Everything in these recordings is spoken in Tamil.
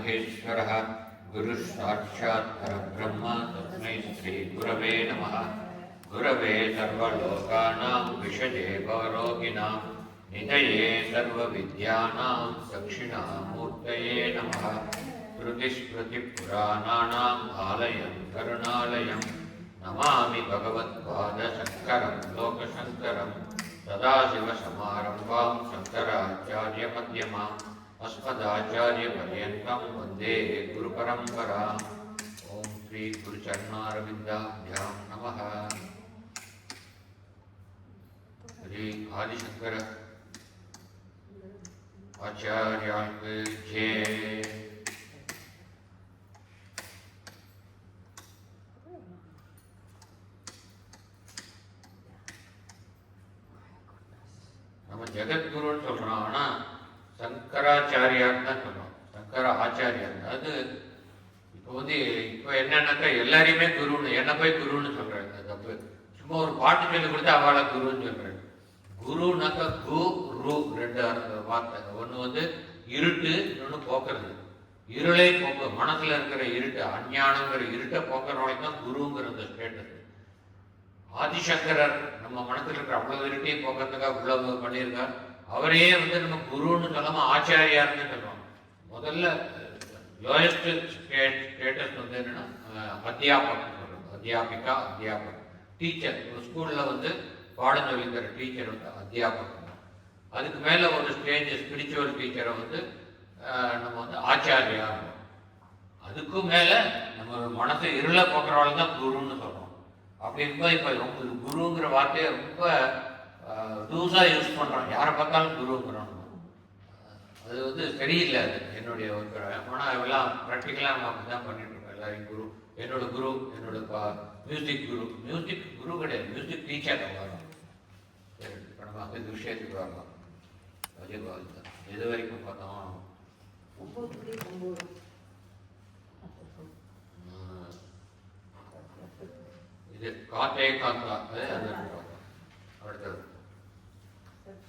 महेश्वरः गुरुः साक्षात् परब्रह्म तस्मै श्री गुरवे नमः। गुरवे सर्वलोकानां विषये भवरोगिणां निधये सर्वविद्यानां दक्षिणामूर्तये नमः। श्रुतिस्मृतिपुराणानाम् आलयं करुणालयं नमामि भगवत्पादशङ्करं लोकशङ्करं। सदाशिवसमारम्भां शङ्कराचार्यमध्यमाम् अस्मदाचार्यपर्यन्तं वन्दे गुरुपरम्पराम्। ओं श्री गुरुचरणारविन्दाभ्यां नमः। श्री आदिशंकर आचार्यार्के जय। நம்ம ஜெகத்குருன்னு சொல்றோம், ஆனா சங்கராச்சாரியான்னு தான் சொல்றோம். சங்கர ஆச்சாரியார் அது இப்போ என்னன்னாக்கா எல்லாரையுமே குருன்னு, என்ன போய் குருன்னு சொல்றாங்க. தப்பு. சும்மா ஒரு பாட்டு சொல்லி கொடுத்து அவளை குருன்னு சொல்றாங்க. குருனாக்கா கு ரு ரெண்டு வார்த்தை. ஒன்று இருட்டு, இன்னொன்று போக்குறது. இருளை போக்கு, மனசுல இருக்கிற இருட்டு, அஞ்ஞானங்கிற இருட்டை போக்குறவங்களுக்கு தான் குருங்கிற அந்த ஸ்டேட்டஸ். ஆதிசங்கரர் நம்ம மனசுல இருக்கிற அவ்வளவு இருட்டையும் போக்குறதுக்காக இவ்வளவு பண்ணியிருக்கார். அவரே நம்ம குருன்னு சொல்லாம ஆச்சாரியார்னு சொல்லுவோம். முதல்ல லோயஸ்ட் ஸ்டேட்டஸ் என்னன்னா அத்தியாபகம் சொல்றது. அத்தியாபிகா, அத்தியாபகம், டீச்சர். ஒரு ஸ்கூல்ல பாடம் சொல்லிக்கிற டீச்சர் அத்தியாபகம். அதுக்கு மேல ஒரு ஸ்டேஜ் ஸ்பிரிச்சுவல் டீச்சரை நம்ம ஆச்சாரியா. அதுக்கும் மேல நம்ம மனசை இருளை போக்குறவங்க தான் குருன்னு சொல்றோம். அப்படிங்கும்போது இப்ப ரொம்ப குருங்கிற வார்த்தையை ரொம்ப லூஸா யூஸ் பண்றோம். யாரை பார்த்தாலும் குருங்கிறோம். அது சரியில்லை. அது என்னுடைய ஆனால் எல்லாம் ப்ராக்டிக்கலாக நம்ம அப்படி தான் பண்ணிட்டு இருக்கோம். எல்லாரையும் குரு, என்னோட குரு, என்னோட மியூசிக் குரு. மியூசிக் குரு கிடையாது, மியூசிக் டீச்சர் வரும். சரி, இப்போ நம்ம அந்த விஷயத்துக்கு வரலாம். அஜயபால் தான் எது வரைக்கும் பார்த்தோம். இது காத்தே காத்தா அடுத்தது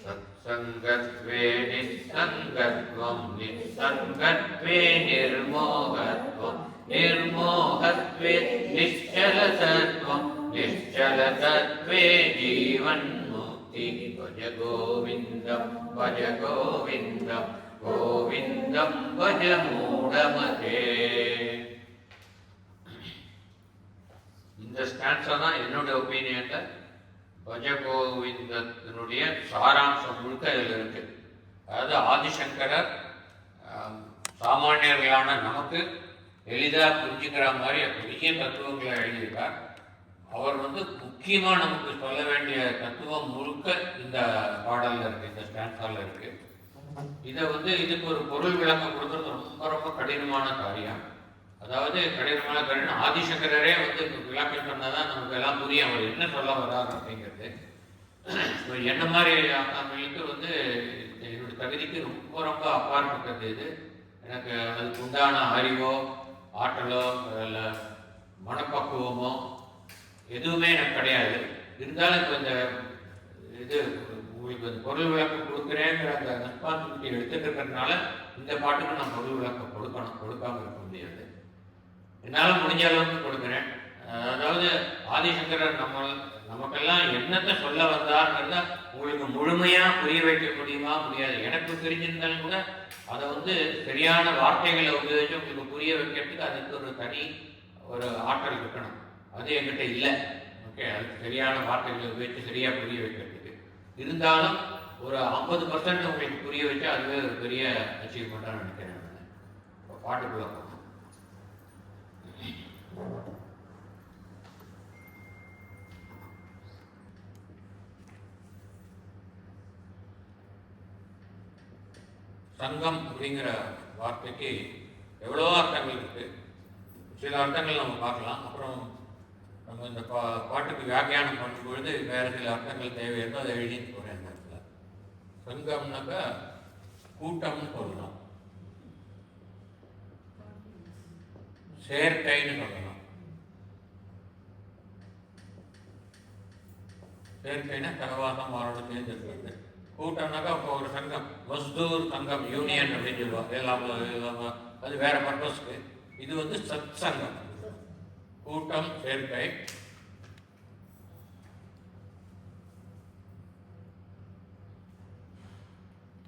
सत्संगत्वे निस्संगत्वं निस्संगत्वे निर्मोहत्वं निर्मोहत्वे निश्चलतत्वं निश्चलतत्वे जीवन्मुक्ति। भज गोविन्दं भज गोविन्दं गोविन्दं भज मूढमते. இந்த ஸ்டான்ஸா தான் என்னோட ஒப்பீனியன்ல பஜகோவிந்தத்தினுடைய சாராம்சம் முழுக்க இதில் இருக்கு. அதாவது ஆதிசங்கரர் சாமானியர்களான நமக்கு எளிதாக புரிஞ்சுக்கிற மாதிரி பெரிய தத்துவங்களை எழுதியிருக்கார். அவர் முக்கியமாக நமக்கு சொல்ல வேண்டிய தத்துவம் முழுக்க இந்த பாடலில் இருக்கு, இந்த ஸ்டான்ஸால இருக்கு. இதை இதுக்கு ஒரு பொருள் விளக்கம் கொடுக்கறது ரொம்ப ரொம்ப கடினமான காரியம். அதாவது கடினமான காரியம். ஆதிசங்கரரே விளக்கம் சொன்னாதான் நமக்கு எல்லாம் புரியும் அவர் என்ன சொல்ல வர்றாரு அப்படிங்கிறது. என்ன மாதிரி ஆசாமிகளுக்கு என்னோட தகுதிக்கு ரொம்ப ரொம்ப அப்பாற்பட்டது இது. எனக்கு அதுக்கு உண்டான அறிவோ ஆற்றலோ இல்லை மனப்பக்குவமோ எதுவுமே எனக்கு கிடையாது. இருந்தாலும் இப்போ இந்த இது உங்களுக்கு பொருள் விளக்கம் கொடுக்குறேங்கிற அந்த ரெஸ்பான்சிபிலிட்டி எடுத்துட்டு இருக்கிறதுனால இந்த பாட்டுக்கு நான் பொருள் விளக்கம் கொடுக்காம இருக்க முடியாது. என்னால் முடிஞ்ச அளவுக்கு கொடுக்குறேன். அதாவது ஆதிசங்கரர் நமக்கெல்லாம் என்னத்தை சொல்ல வந்தார்ங்கிறத உங்களுக்கு முழுமையாக புரிய வைக்க முடியுமா முடியாது. எனக்கு தெரிஞ்சிருந்தாலும் கூட அதை சரியான வார்த்தைகளை உபயோகிச்சு உங்களுக்கு புரிய வைக்கிறதுக்கு அதுக்கு ஒரு தனி ஒரு ஆற்றல் இருக்கணும். அது என்கிட்ட இல்லை. ஓகே, அதுக்கு சரியான வார்த்தைகளை உபயோகிச்சு சரியாக புரிய வைக்கிறதுக்கு. இருந்தாலும் ஒரு 50% உங்களுக்கு புரிய வச்சா அதுவே ஒரு பெரிய அச்சீவ்மெண்ட்டாக நினைக்கிறேன். இப்போ பாட்டுக்குள்ள சங்கம் அப்படிங்கிற வார்த்தைக்கு எவ்வளோ அர்த்தங்கள் இருக்கு. சில அர்த்தங்கள் நம்ம பார்க்கலாம். அப்புறம் நம்ம இந்த பாட்டுக்கு வியாக்கியானம் பண்ணும்பொழுது வேற சில அர்த்தங்கள் தேவை இருந்தால் அதை எழுதிட்டு போகிறேன். இந்த இடத்துல சங்கம்னாக்கா கூட்டம்னு சொல்லலாம், சேர்க்கைன்னு சொல்லலாம். சேர்க்கைன்னா சகவாசம் வாரோட சேர்ந்து இருக்கிறது. கூட்டம்னாக்கா இப்போ ஒரு சங்கம், மஸ்தூர் சங்கம், யூனியன் அப்படின்னு சொல்லுவாங்க. எல்லாம் அது வேற பர்பஸ்க்கு. இது வந்து சத் சங்கம், கூட்டம், சேர்க்கை.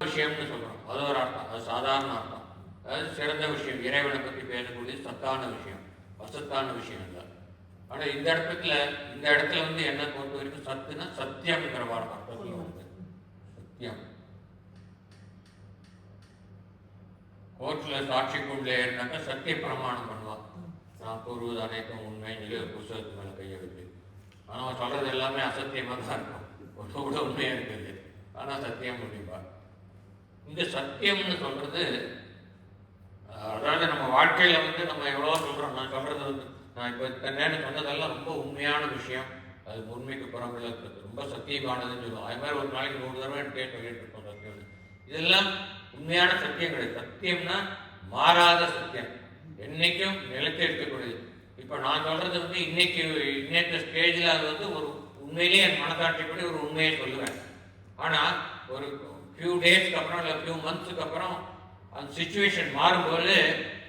விஷயம்னு சொல்றோம், அது ஒரு அர்த்தம், அது சாதாரண அர்த்தம். அதாவது சிறந்த விஷயம், இறைவனை பற்றி பேசக்கூடிய சத்தான விஷயம், அசத்தான விஷயம் இல்லை. ஆனால் இந்த இடத்துல வந்து என்ன பொறுத்த வரைக்கும் சத்துனா சத்தியம்ங்கிற அர்த்தத்தில் வந்து சத்தியம். கோர்ட்டில் சாட்சி கொண்டு இருந்தாக்கா சத்திய பிரமாணம் பண்ணுவான், நான் கூறுவது அனைத்தும் உண்மைன்னு புத்தகத்து மேலே கையை வச்சு. ஆனால் அவன் சொல்றது எல்லாமே அசத்தியமாக தான் இருக்கும், ஒன்று கூட உண்மையாக இருக்குது, ஆனால் சத்தியம் முடிப்பா. இந்த சத்தியம்னு சொல்றது அதாவது நம்ம வாழ்க்கையில வந்து நம்ம எவ்வளோ சொல்றோம். நான் சொல்றது வந்து நான் இப்போ நேரம் சொன்னதெல்லாம் ரொம்ப உண்மையான விஷயம், அது உண்மைக்கு புறம்புல ரொம்ப சத்தியமானதுன்னு சொல்லுவோம். அது மாதிரி ஒரு நாளைக்கு 100 தடவை எனக்கு சொல்லிட்டு இருப்போம் சத்தியம். இதெல்லாம் உண்மையான சத்தியம் கிடையாது. சத்தியம்னா மாறாத சத்தியம், என்னைக்கும் நிலைத்து இருக்கக்கூடியது. இப்போ நான் சொல்றது வந்து இன்னைக்கு ஸ்டேஜில் அது வந்து ஒரு உண்மையிலேயே என் மனசாட்சிப்படி ஒரு உண்மையை சொல்லுவேன். ஆனால் ஒரு ஃபியூ டேஸ்க்கு அப்புறம் இல்லை ஃபியூ மந்த்ஸுக்கு அப்புறம் அந்த சுச்சுவேஷன் மாறும்போது,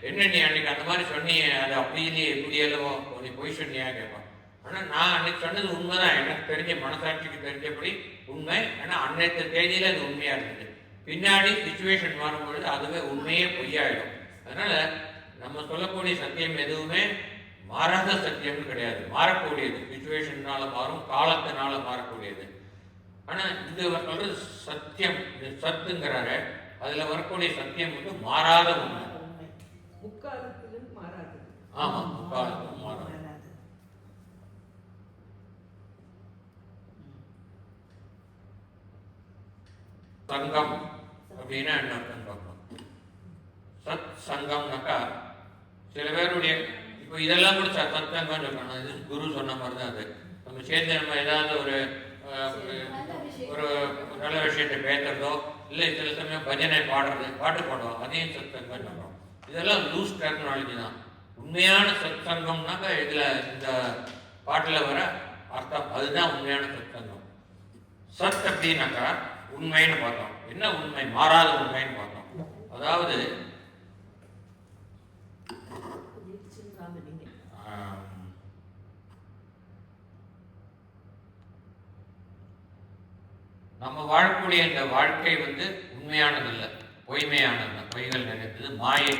என்ன நீ அன்னைக்கு அந்த மாதிரி சொன்னீங்க, அது அப்படி இல்லையே இப்படி இல்லவோ நீ போய் சொன்னியா கேட்பான். ஆனால் நான் அன்னைக்கு சொன்னது உண்மைதான், எனக்கு தெரிஞ்ச மனசாட்சிக்கு தெரிஞ்சபடி உண்மை. ஏன்னா அன்னைக்கு தேதியில் அது உண்மையாக இருந்தது. பின்னாடி சுச்சுவேஷன் மாறும்பொழுது அதுவே உண்மையே பொய்யாயிடும். அதனால நம்ம சொல்லக்கூடிய சத்தியம் எதுவுமே மாறாத சத்தியம்னு கிடையாது, மாறக்கூடியது. சுச்சுவேஷன்னால மாறும், காலத்தினால மாறக்கூடியது. ஆனால் இது சொல்றது சத்தியம், இது சத்துங்கிறாரு. அதுல வரக்கூடிய சத்தியம் வந்து மாறாத உண்மை, முக்காலத்திலும் மாறாது. ஆமா, முக்காலத்திலும் மாறாது. சங்கம் அப்படின்னா என்ன அர்த்தம் பார்க்கணும். சத் சங்கம்னாக்கா சில பேருடைய இப்போ இதெல்லாம் கூட சத் சங்கம் சொல்லணும். இது குரு சொன்ன மாதிரி தான். அது நம்ம சேர்ந்து நம்ம ஏதாவது ஒரு நல்ல விஷயத்தை பேசுறதோ இல்லை சில சமயம் பஜனை பாடுறது, பாட்டு பாடுவோம், அதையும் சத் சங்கம் சொல்றோம். இதெல்லாம் லூஸ் டெர்மினாலஜி தான். உண்மையான சத் சங்கம்னாக்கா இதுல இந்த பாட்டுல வர அர்த்தம், அதுதான் உண்மையான சத் சங்கம். சத் அப்படின்னாக்கா உண்மைன்னு பார்த்தோம். என்ன உண்மை? மாறாத உண்மைன்னு பார்த்தோம். அதாவது நம்ம வாழக்கூடிய இந்த வாழ்க்கை வந்து உண்மையானது இல்லை, பொய்மையானது, பொய்கள் நினைத்தது, மாயை,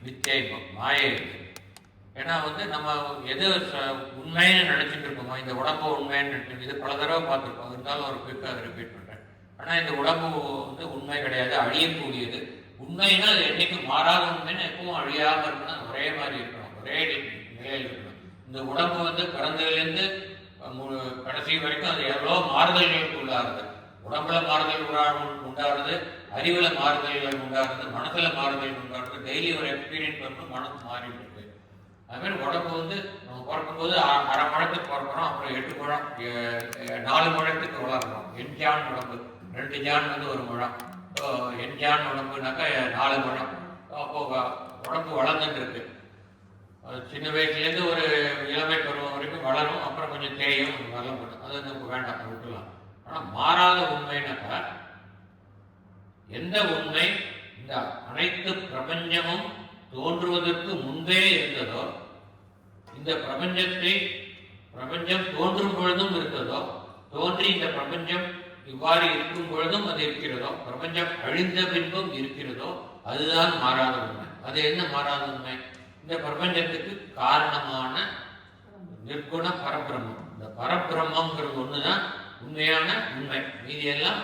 மித்தியை, மாயை இருக்கு. ஏன்னா வந்து நம்ம எது உண்மைன்னு நினைச்சிட்டு இருக்கோமோ, இந்த உடம்பு உண்மைன்னு நினைச்சிட்டு, இது பல தடவை பார்த்துருக்கோம், இருந்தாலும் ஒரு குயிக்காக அதை ரிப்பீட் பண்ணுறேன். ஆனால் இந்த உடம்பு வந்து உண்மை கிடையாது, அழியக்கூடியது. உண்மைன்னா அது என்னைக்கு மாறாத உண்மைன்னு எப்பவும் அழியாமல் இருக்கணும், ஒரே மாதிரி இருக்கணும், ஒரே நிலையில் இருக்கணும். இந்த உடம்பு வந்து பிறந்ததுலேருந்து கடைசி வரைக்கும் அது எவ்வளோ மாறுதல்களுக்கு உள்ளாருது. உடம்புல மாறுதல் உண்டாடுறது, அறிவுல மாறுதல்கள் உண்டாடுறது, மனசுல மாறுதல் உண்டாடுறது. டெய்லி ஒரு எக்ஸ்பீரியன்ஸ் வந்து மனசு மாறிட்டு இருக்கு. அதுமாதிரி உடம்பு வந்து நம்ம பிறக்கும்போது அரை முழத்துக்கு பிறக்கிறோம், அப்புறம் 8 முழம், 4 முழத்துக்கு வளர்றோம். எண்ஜான் உடம்பு, 2 ஜான் வந்து 1 முழம். எண்ஜான் உடம்புனாக்கா 4 முழம். அப்போ உடம்பு வளர்ந்துட்டு இருக்கு. சின்ன வயசுலேருந்து ஒரு இளமை பருவம் வரைக்கும் வளரும், அப்புறம் கொஞ்சம் தேயும், வரலாம் பண்ணும். அது நமக்கு வேண்டாம், விட்டுலாம். ஆனால் மாறாத உண்மைனாக்கா எந்த உண்மை இந்த அனைத்து பிரபஞ்சமும் தோன்றுவதற்கு முன்பே இருந்ததோ, இந்த பிரபஞ்சம் தோன்றும் பொழுதும் இருந்ததோ, தோன்றி இந்த பிரபஞ்சம் இவ்வாறு இருக்கும் பொழுதும் அது இருக்கிறதோ, பிரபஞ்சம் அழிந்த பின்பும் இருக்கிறதோ, அதுதான் மாறாத உண்மை. அது என்ன மாறாத உண்மை? இந்த பிரபஞ்சத்துக்கு காரணமான நிர்குண பரபிரம்மம். இந்த பரபிரம்மங்கிறது ஒண்ணுதான் உண்மையான உண்மை. மீதி எல்லாம்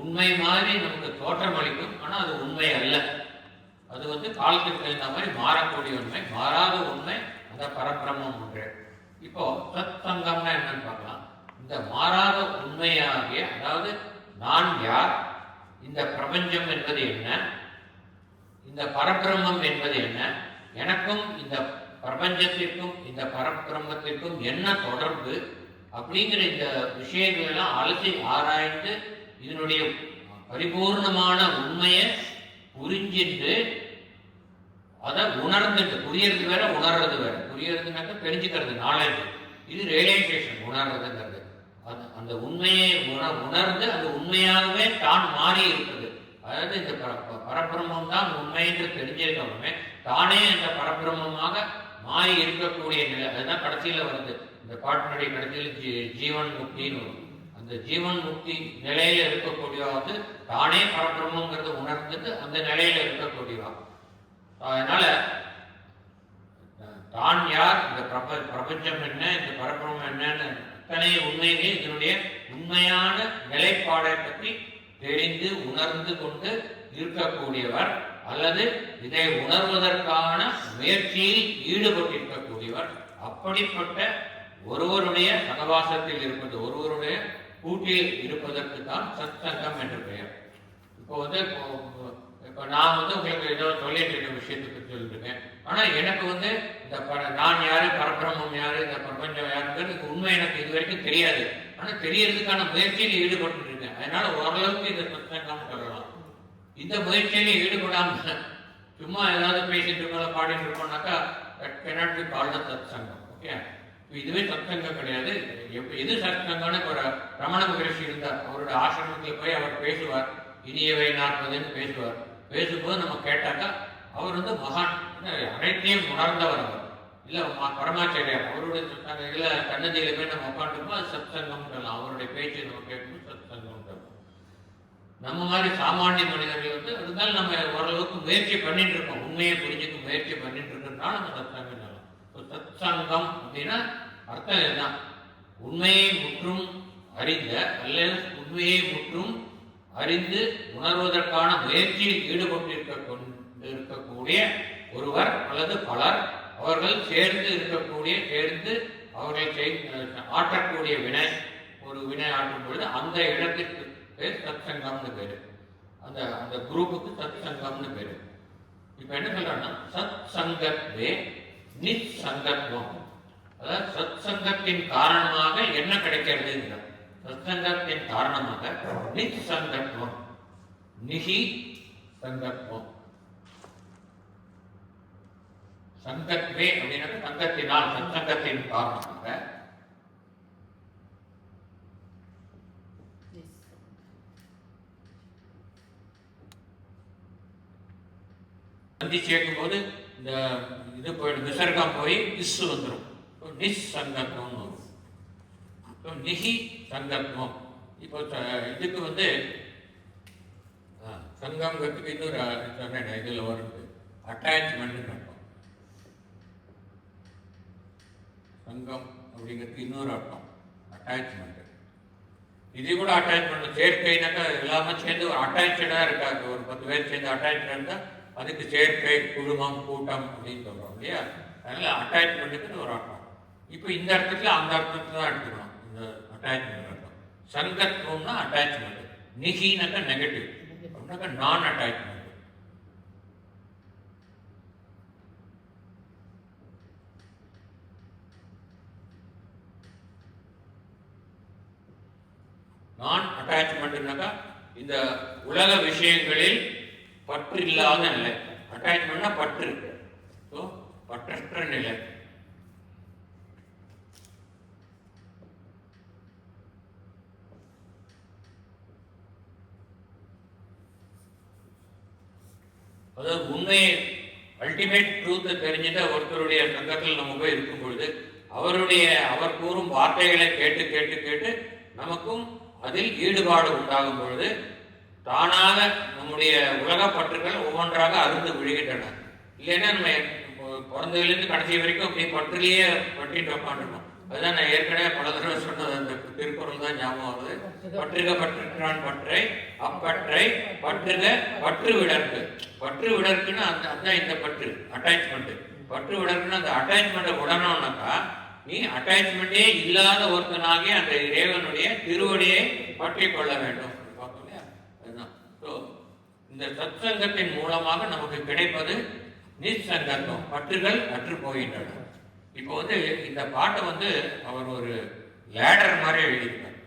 உண்மை மாதிரி நமக்கு தோற்றம் அளிக்கும், ஆனால் அது உண்மை அல்ல. அது வந்து காலத்துக்கு தகுந்த மாதிரி மாறக்கூடிய உண்மை, மாறாத உண்மை அந்த பரபிரம்மம் ஒன்று. இப்போ சத் சங்கம்னா என்னன்னு பார்க்கலாம். இந்த மாறாத உண்மையாகிய, அதாவது நான் யார், இந்த பிரபஞ்சம் என்பது என்ன, இந்த பரபிரம்மம் என்பது என்ன, எனக்கும் இந்த பிரபஞ்சத்திற்கும் இந்த பரபிரம்மத்திற்கும் என்ன தொடர்பு அப்படிங்கிற இந்த விஷயங்கள் எல்லாம் அலசி ஆராய்ந்து இதனுடைய பரிபூர்ணமான உண்மையை புரிஞ்சிட்டு அதை உணர்ந்துட்டு, புரியறது வேற உணர்றது வேற. புரியறதுனாக்க தெரிஞ்சுக்கிறது, நாலேஜ். இது ரியலைசேஷன், உணர்றதுங்கிறது. அந்த உண்மையை உணர்ந்து அந்த உண்மையாகவே தான் மாறி இருக்குது. அதாவது இந்த பரபிரம்மம் தான் உண்மை என்று தெரிஞ்சிருக்கவுமே தானே அந்த பரபிரம்மமாக மாறி இருக்கக்கூடிய நிலை. அதுதான் கடைசியில வருது, இந்த பாட்டினுடைய கடைசியில் ஜீவன் முக்தின்னு வரும். அந்த ஜீவன் முக்தி நிலையில இருக்கக்கூடியவா வந்து தானே பரபிரம்மங்கிறத உணர்ந்துட்டு அந்த நிலையில இருக்கக்கூடியவா. அதனால தான் யார், இந்த பிரபஞ்சம் என்ன, இந்த பரபிரம்மம் என்னன்னு அத்தனை உண்மையிலே இதனுடைய உண்மையான நிலைப்பாடை பற்றி தெரிந்து உணர்ந்து கொண்டு இருக்கக்கூடியவர், அல்லது இதை உணர்வதற்கான முயற்சியில் ஈடுபட்டிருக்கக்கூடியவர். அப்படிப்பட்ட ஒருவருடைய சகவாசத்தில் இருப்பது, ஒருவருடைய கூட்டில் இருப்பதற்கு தான் சத் சங்கம் என்று பெயர். இப்போ வந்து இப்போ நான் வந்து உங்களுக்கு ஏதோ சொல்லிட்டு இருக்க விஷயத்தை பற்றி சொல்லிருக்கேன். ஆனால் எனக்கு வந்து இந்த நான் யாரு, பரபிரம்மம் யாரு, இந்த பிரபஞ்சம் யாருங்கிறது உண்மை எனக்கு இது வரைக்கும் தெரியாது. ஆனால் தெரியறதுக்கான முயற்சியில் ஈடுபட்டு இருக்கேன். அதனால ஓரளவுக்கு இந்த சத் சங்கம் சொல்லலாம். இந்த முயற்சியில ஈடுபடாம சும்மா ஏதாவது பேசிட்டு இருக்கோம், பாடிட்டு இருக்கோம்னாக்கா that cannot be called a சத் சங்கம். ஓகே, இதுவே சத் சங்கம் கிடையாது. எது சத் சங்கம்னு ஒரு ரமண மகரிஷி இருந்தார். அவரோட ஆசிரமத்தில் போய் அவர் பேசுவார், இனியவை 40ன்னு பேசுவார். பேசும்போது நம்ம கேட்டாக்கா அவர் வந்து மகான், அனைத்தையும் உணர்ந்தவர். அவர் இல்லை பரமாச்சாரியார். அவருடைய இல்லை கண்ணதியில போய் நம்ம உட்காந்துருப்போம், அது சத் சங்கம் சொல்லலாம். அவருடைய பேச்சை நம்ம கேட்கும்போது சத் சங்கம் சொல்லலாம். நம்ம மாதிரி சாமானிய மனிதர்கள் வந்து இருந்தாலும் நம்ம ஓரளவுக்கு முயற்சி பண்ணிட்டு இருக்கோம், உண்மையை புரிஞ்சுக்க முயற்சி பண்ணிட்டு இருக்கிறதுனால நம்ம சத் சங்கம் சொல்லலாம். சத் சங்கம் அப்படின்னா அர்த்தம் இதுதான், உண்மையை முற்றும் அறிந்த அல்லது உண்மையை முற்றும் அறிந்து உணர்வதற்கான முயற்சியில் ஈடுபட்டிருக்கக்கூடிய ஒருவர் அல்லது பலர், அவர்கள் சேர்ந்து அவர்கள் ஆற்றக்கூடிய வினை, ஒரு வினை ஆற்றும் பொழுது அந்த இடத்திற்கு பேர் சத் சங்கம்னு பேரு. அந்த குரூப்புக்கு சத் சங்கம்னு பேரு. இப்ப என்ன சொல்றாங்கன்னா சத் சங்கத்வே நிச் சங்கத்வம். அதாவது சத் சங்கத்தின் காரணமாக என்ன கிடைக்கிறதுங்கிறார். சத் சங்கத்தின் காரணமாக நிச் சங்கத்வம், நிஹி சங்கத்வம். சங்கத்வே அப்படின்னா சங்கத்தினால், சத் சங்கத்தின் காரணமாக சேர்க்கும் போது இந்த இது போயிடும், விசர்க்கம் போய் இஸ்ஸு வந்துடும். நிஸ் சங்கத்வம் வரும். நிஹி சங்கத்வம். இப்போ இதுக்கு வந்து சங்கம்ங்கிறதுக்கு இன்னொரு சொன்னேன், இதில் வருது அட்டாச்மெண்ட் அர்த்தம். சங்கம் அப்படிங்கிறதுக்கு இன்னொரு அர்த்தம் அட்டாச்மெண்ட். இது கூட அட்டாச்மெண்ட் சேர்க்கைனாக்கா எல்லாமே சேர்ந்து ஒரு அட்டாச்சடாக இருக்காது. ஒரு 10 பேர் சேர்ந்து அட்டாச்சாக இருந்தால் அதுக்கு சேர்க்கை, குழுமம், கூட்டம் அப்படின்னு சொல்கிறோம் இல்லையா. அதனால் அட்டாச்மெண்ட்டுக்குன்னு ஒரு அர்த்தம். இப்போ இந்த அர்த்தத்தில் அந்த அர்த்தத்தில் தான் எடுத்துக்கணும் இந்த அட்டாச்மெண்ட் அர்த்தம். சங்கத்துவம்னா அட்டாச்மெண்ட், நிகினாக்கா நெகட்டிவ், அப்படின்னாக்கா நான் அட்டாச்மெண்ட். நான் அட்டாச்மெண்ட்னாக்கா இந்த உலக விஷயங்களில் பற்று இல்லாத நிலை. அட்டாச்மெண்ட்னா பற்று, பற்றற்ற நிலை. அதாவது உண்மையை அல்டிமேட் ட்ரூத்தை தெரிஞ்சுட்டு ஒருத்தருடைய சங்கத்தில் நம்ம போய் இருக்கும் பொழுது அவர் கூறும் வார்த்தைகளை கேட்டு கேட்டு கேட்டு நமக்கும் அதில் ஈடுபாடு உண்டாகும் பொழுது தானாக நம்முடைய உலக பற்றுகள் ஒவ்வொன்றாக அருந்து விழுகின்றன. இல்லைன்னா நம்ம பிறந்ததுலேருந்து கடைசி வரைக்கும் அப்படி பற்றிலேயே பற்றிட்டு உட்காந்துருக்கோம். அதுதான் நான் ஏற்கனவே பல தடவை சொன்னது, அந்த திருக்குறள் தான் ஞாபகம் வருது. பற்றுக பற்றுக்கிறான் பற்றை அப்பற்றை பற்றுக பற்று விடற்கு. பற்று விடற்குன்னு அதுதான் இந்த பற்று, அட்டாச்மெண்ட். பற்று விடற்குன்னு அந்த அட்டாச்மெண்ட்டை விடணும்னாக்கா நீ அட்டாச்மெண்ட்டே இல்லாத ஒருத்தனாகி அந்த இறைவனுடைய திருவடியை பற்றி கொள்ள வேண்டும். பார்த்தோம் இல்லையா, அதுதான். ஸோ இந்த சத் சங்கத்தின் மூலமாக நமக்கு கிடைப்பது நிச்சங்கத்துவம், பற்றுகள் அற்று போகின்றன. இப்போ வந்து இந்த பாட்டை வந்து அவர் ஒரு லேடர் மாதிரி எழுதியிருக்கார்.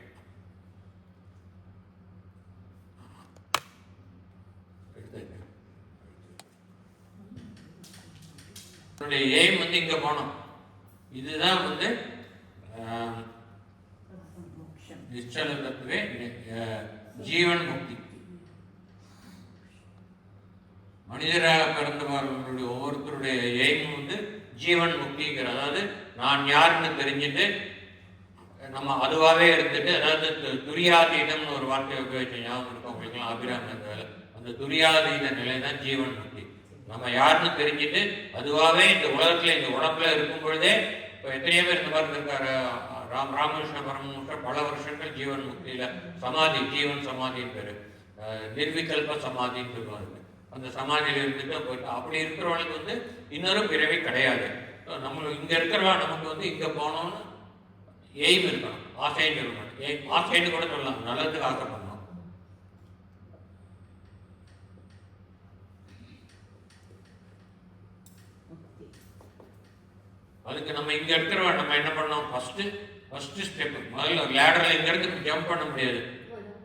என்னுடைய எய்ம் வந்து இங்க போனோம். இதுதான் வந்து நிச்சல தத்துவே ஜீவன் முக்தி. மனித மனிதராக பிறந்தவர்களுடைய ஒவ்வொருத்தருடைய எய்ம் வந்து ஜீவன் முக்திங்கிற, அதாவது நான் யாருன்னு தெரிஞ்சுட்டு நம்ம அதுவாகவே இருந்துட்டு, அதாவது துரியாதீதம்னு ஒரு வார்த்தையை உபயோகிச்ச ஞாபகம் இருக்கும் உங்களுக்குலாம், அபிராம அந்த துரியாதீத நிலை தான் ஜீவன் முக்தி. நம்ம யாருன்னு தெரிஞ்சுட்டு அதுவாகவே இந்த உலகத்தில் இந்த உடம்புல இருக்கும் பொழுதே, இப்போ எத்தனையோ பேர் இந்த மாதிரி இருக்காரு, ராமகிருஷ்ண பரமஹம்சர் பல வருஷங்கள் ஜீவன் முக்தியில் சமாதி, ஜீவன் சமாதின்னு பேர், நிர்விகல்ப சமாதின்னு சொல்லுவாங்க. அந்த சமாதியில் இருந்துட்டு போயிட்டு அப்படி இருக்கிறவங்களுக்கு வந்து இன்னொரு பிறவி கிடையாது. நம்ம இங்கே இருக்கிறவா நமக்கு வந்து இங்கே போனோம்னு எய்ம் இருக்கணும், ஆசைன்னு இருக்கணும். ஆசைன்னு கூட சொல்லலாம், நல்லதுக்கு ஆசைப்படணும். அதுக்கு நம்ம இங்கே இருக்கிறவா நம்ம என்ன பண்ணோம், ஃபஸ்ட்டு ஸ்டெப்பு முதல்ல லேடரில் இங்கேருந்து ஜம்ப் பண்ண முடியாது,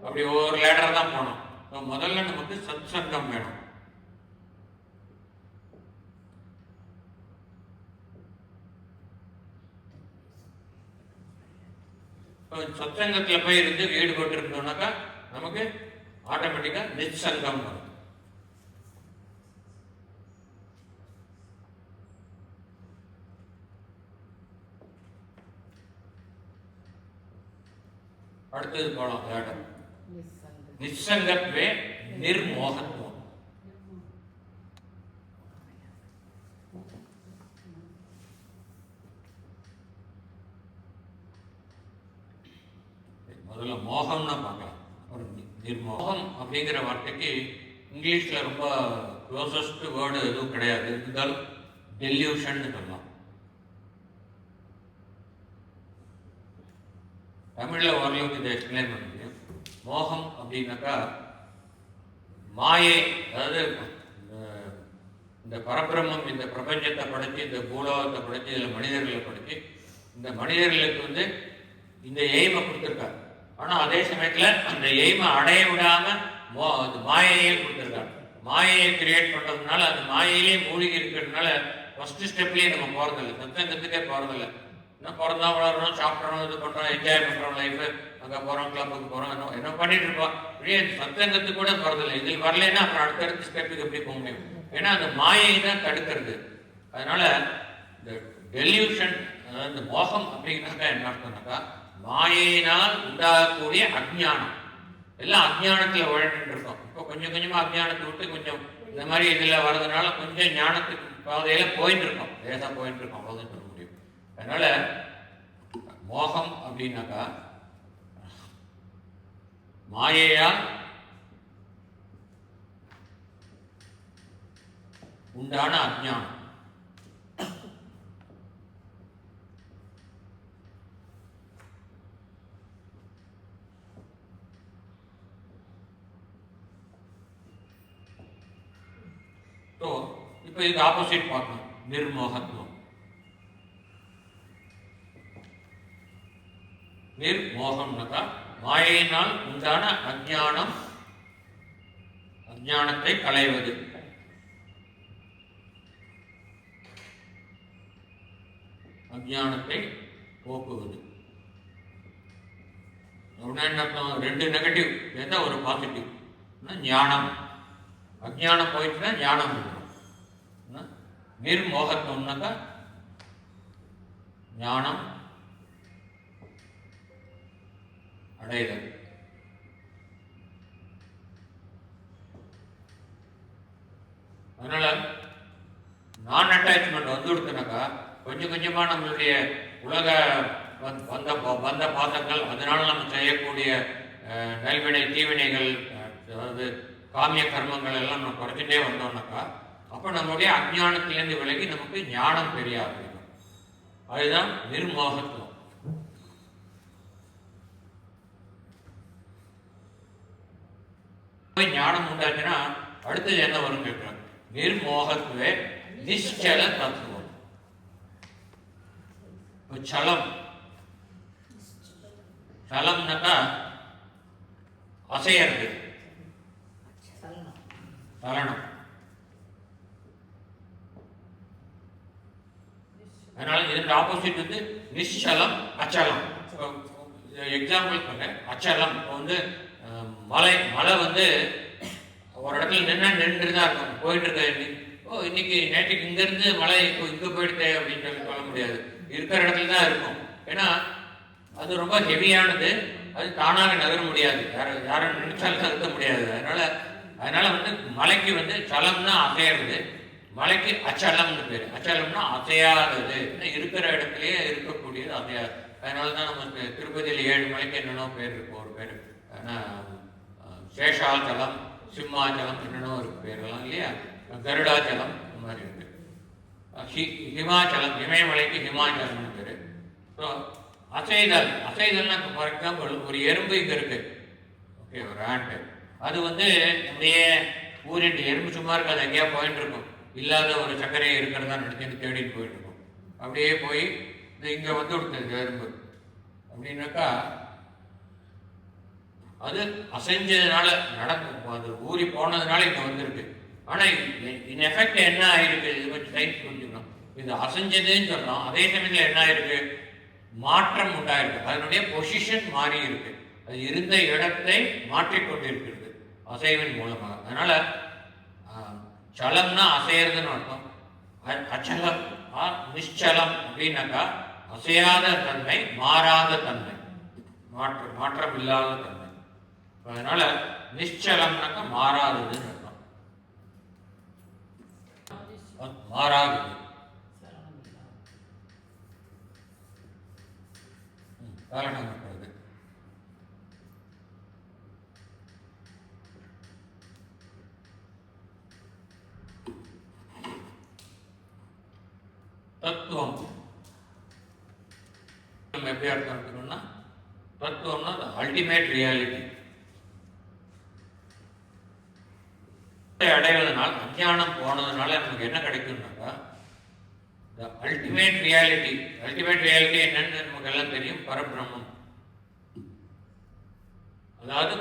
அப்படி ஒவ்வொரு லேடர் தான் போனோம். முதல்ல நமக்கு சத் சங்கம் வேணும். சத்சங்கத்தில் போய் இருந்து ஈடுபட்டு இருந்தோம்னாக்கா நமக்கு ஆட்டோமேட்டிக்கா நிச்சங்கம் வரும். அடுத்தது போலாம். நிச்சங்கத்வே நிர்மோகத்துவம். முதல்ல மோகம்னா பார்க்கலாம். ஒரு நிர்மோகம் அப்படிங்கிற வார்த்தைக்கு இங்கிலீஷில் ரொம்ப க்ளோசஸ்ட் வேர்டு எதுவும் கிடையாது, இருந்தாலும் டெல்யூஷன் சொல்லலாம். தமிழில் ஓரளவுக்கு இதை எக்ஸ்பிளைன் பண்ண முடியும். மோகம் அப்படின்னாக்கா மாயை, அதாவது இந்த பரபிரம்மம் இந்த பிரபஞ்சத்தை படைச்சி, இந்த பூலோகத்தை படைச்சி, இதில் மனிதர்களை படைச்சி, இந்த மனிதர்களுக்கு வந்து இந்த எய்மை கொடுத்துருக்காரு. ஆனால் அதே சமயத்தில் அந்த எய்மை அடைய விடாமல் மாயையே கொடுத்துருக்காரு. மாயையை கிரியேட் பண்ணுறதுனால அந்த மாயையிலே மூழ்கி இருக்கிறதுனால ஃபஸ்ட்டு ஸ்டெப்லேயே நம்ம போகிறதில்ல, சத்சங்கத்துக்கே போகிறதில்ல. இன்னும் பிறந்தா வளர்றோம், சாப்பிட்றோம், இது பண்ணுறோம், என்ஜாய் பண்ணுறோம் லைஃபு, அங்கே போகிறோம், கிளப்புக்கு போகிறோம், என்ன பண்ணிட்டு இருப்போம். இப்படியே சத்சங்கத்துக்கு கூட போகிறதில்ல. இதில் வரலைன்னா அப்புறம் அடுத்தடுத்த ஸ்டெப்புக்கு எப்படி போக முடியும்? ஏன்னா அந்த மாயை தான் தடுக்கிறது. அதனால இந்த டெல்யூஷன், அதாவது இந்த மோகம் அப்படின்னாக்கா என்ன அர்த்தம்னாக்கா மாயையினால் உண்டாகக்கூடிய அஜ்ஞானம். எல்லாம் அஜ்ஞானத்தில் உழண்டு இருக்கோம். இப்போ கொஞ்சம் கொஞ்சமாக அஜ்ஞானத்தை விட்டு கொஞ்சம் இந்த மாதிரி இதில் வர்றதுனால கொஞ்சம் ஞானத்துக்கு பாதையில் போயிட்டு இருக்கோம், லேசாக போயிட்டு இருக்கோம், அவ்வளோதான் சொல்ல முடியும். அதனால மோகம் அப்படின்னாக்கா மாயையால் உண்டான அஜ்ஞானம். இப்போ இதுக்கு ஆப்போசிட் பார்க்கணும், நிர்மோகத்துவம். நிர்மோகம்னாக்கா மாயையினால் உண்டான அஜ்ஞானம், அஜ்ஞானத்தை களைவது. அஜ்ஞானத்தை போக்குவது. ரெண்டு நெகட்டிவ் சேர்ந்தா ஒரு பாசிட்டிவ். ஞானம், அஜ்ஞானம் போயிட்டுனா ஞானம் வந்துடும். நிர்மோகத்துவம்னாக்கா ஞானம் அடைதல். அதனால நான் அட்டாச்மெண்ட் வந்து கொடுத்தனாக்கா கொஞ்சம் கொஞ்சமா நம்மளுடைய உலக வந்த பாசங்கள், அதனால நம்ம செய்யக்கூடிய நல்வினை தீவினைகள், அதாவது காமிய கர்மங்கள் எல்லாம் நம்ம குறைஞ்சிட்டே வந்தோம்னாக்கா அப்போ நம்மளுடைய அஜ்ஞானத்திலேருந்து விலகி நமக்கு ஞானம் தெரிய ஆரம்பிக்கும். அதுதான் நிர்மோகத்துவம். ஞானம் உண்டாச்சுன்னா அடுத்தது என்ன வரும் கேட்கிறாங்க. நிர்மோகத்துவே நிச்சல தத்துவம். சலம், சலம்னாக்கா அசையறது, சலனம். அதனால இதோட ஆப்போசிட் வந்து நிச்சலம், அச்சலம். எக்ஸாம்பிள் சொல்றேன். அச்சலம் வந்து மலை வந்து ஒரு இடத்துல நின்று தான் இருக்கும், போயிட்டு இருக்க. இன்னைக்கு நேற்றுக்கு இங்கேருந்து மழை இப்போ இங்கே போயிடுதே அப்படின்னு சொல்லி சொல்ல முடியாது. இருக்கிற இடத்துல தான் இருக்கும். ஏன்னா அது ரொம்ப ஹெவியானது, அது தானாக நகர முடியாது, யாரும் நினைச்சாலும் நகர்த்த முடியாது. அதனால வந்து மலைக்கு வந்து சலம்னா அசையிறது, மலைக்கு அச்சலம்னு பேர். அச்சலம்னா அசையாதது, இருக்கிற இடத்துலயே இருக்கக்கூடியது, அசையாது. அதனால தான் நமக்கு திருப்பதியில் 7 மலைக்கு என்னென்னோ பேர் இருக்கும். ஒரு பேர் சேஷாச்சலம், சிம்மாச்சலம், என்னென்னோ இருக்கு பேரெல்லாம் இல்லையா. கருடாச்சலம் இந்த மாதிரி இருக்கு. ஹிமாச்சலம், இமயமலைக்கு ஹிமாச்சலம்னு பேர். ஸோ அசைதல்னா ஃபார் எக்ஸாம்பிள் ஒரு எறும்பு இங்கே இருக்கு, ஓகே, ஒரு ஆண்டு, அது வந்து அப்படியே ஊரிட்டு எறும்பு சும்மா இருக்காது, எங்கேயா போயிட்டு இருக்கும், இல்லாத ஒரு சர்க்கரையை இருக்கிறதா நினைச்சுன்னு தேடிட்டு போயிட்டு இருக்கும். அப்படியே போய் இங்கே வந்து கொடுத்தது எறும்பு அப்படின்னாக்கா அது அசைஞ்சதுனால அது ஊறி போனதுனால இங்கே வந்திருக்கு. ஆனால் இன் எஃபெக்ட் என்ன ஆயிருக்கு, இது பற்றி சயின்ஸ் புரிஞ்சுக்கணும். இது அசைஞ்சதுன்னு சொன்னோம், அதே சமயத்தில் என்ன ஆயிருக்கு, மாற்றம் உண்டாயிருக்கு. அதனுடைய பொசிஷன் மாறி இருக்கு, அது இருந்த இடத்தை மாற்றிக்கொண்டிருக்கிறது அசைவின் மூலமாக. அதனால சலம்னா அசையறதுன்னு அர்த்தம். அச்சலம் நிச்சலம் அப்படின்னாக்கா அசையாத தன்மை, மாறாத தன்மை, மாற்றம் இல்லாத தன்மை. அதனால நிச்சலம்னாக்கா மாறாததுன்னு அர்த்தம், மாறாதது. காரணம் இருக்கிறது. தத்துவம் நம்ம எப்படி அர்த்தம் எடுத்துக்கணும்னா, தத்துவம்னா அல்டிமேட் ரியாலிட்டி. அடைவதனால், அஞ்ஞானம் போனதுனால நமக்கு என்ன கிடைக்கும்னாக்கா அல்டிமேட் ரியாலிட்டி. அல்டிமேட் ரியாலிட்டி என்னன்னு நமக்கு எல்லாம் தெரியும், பரபிரம்மம். அதாவது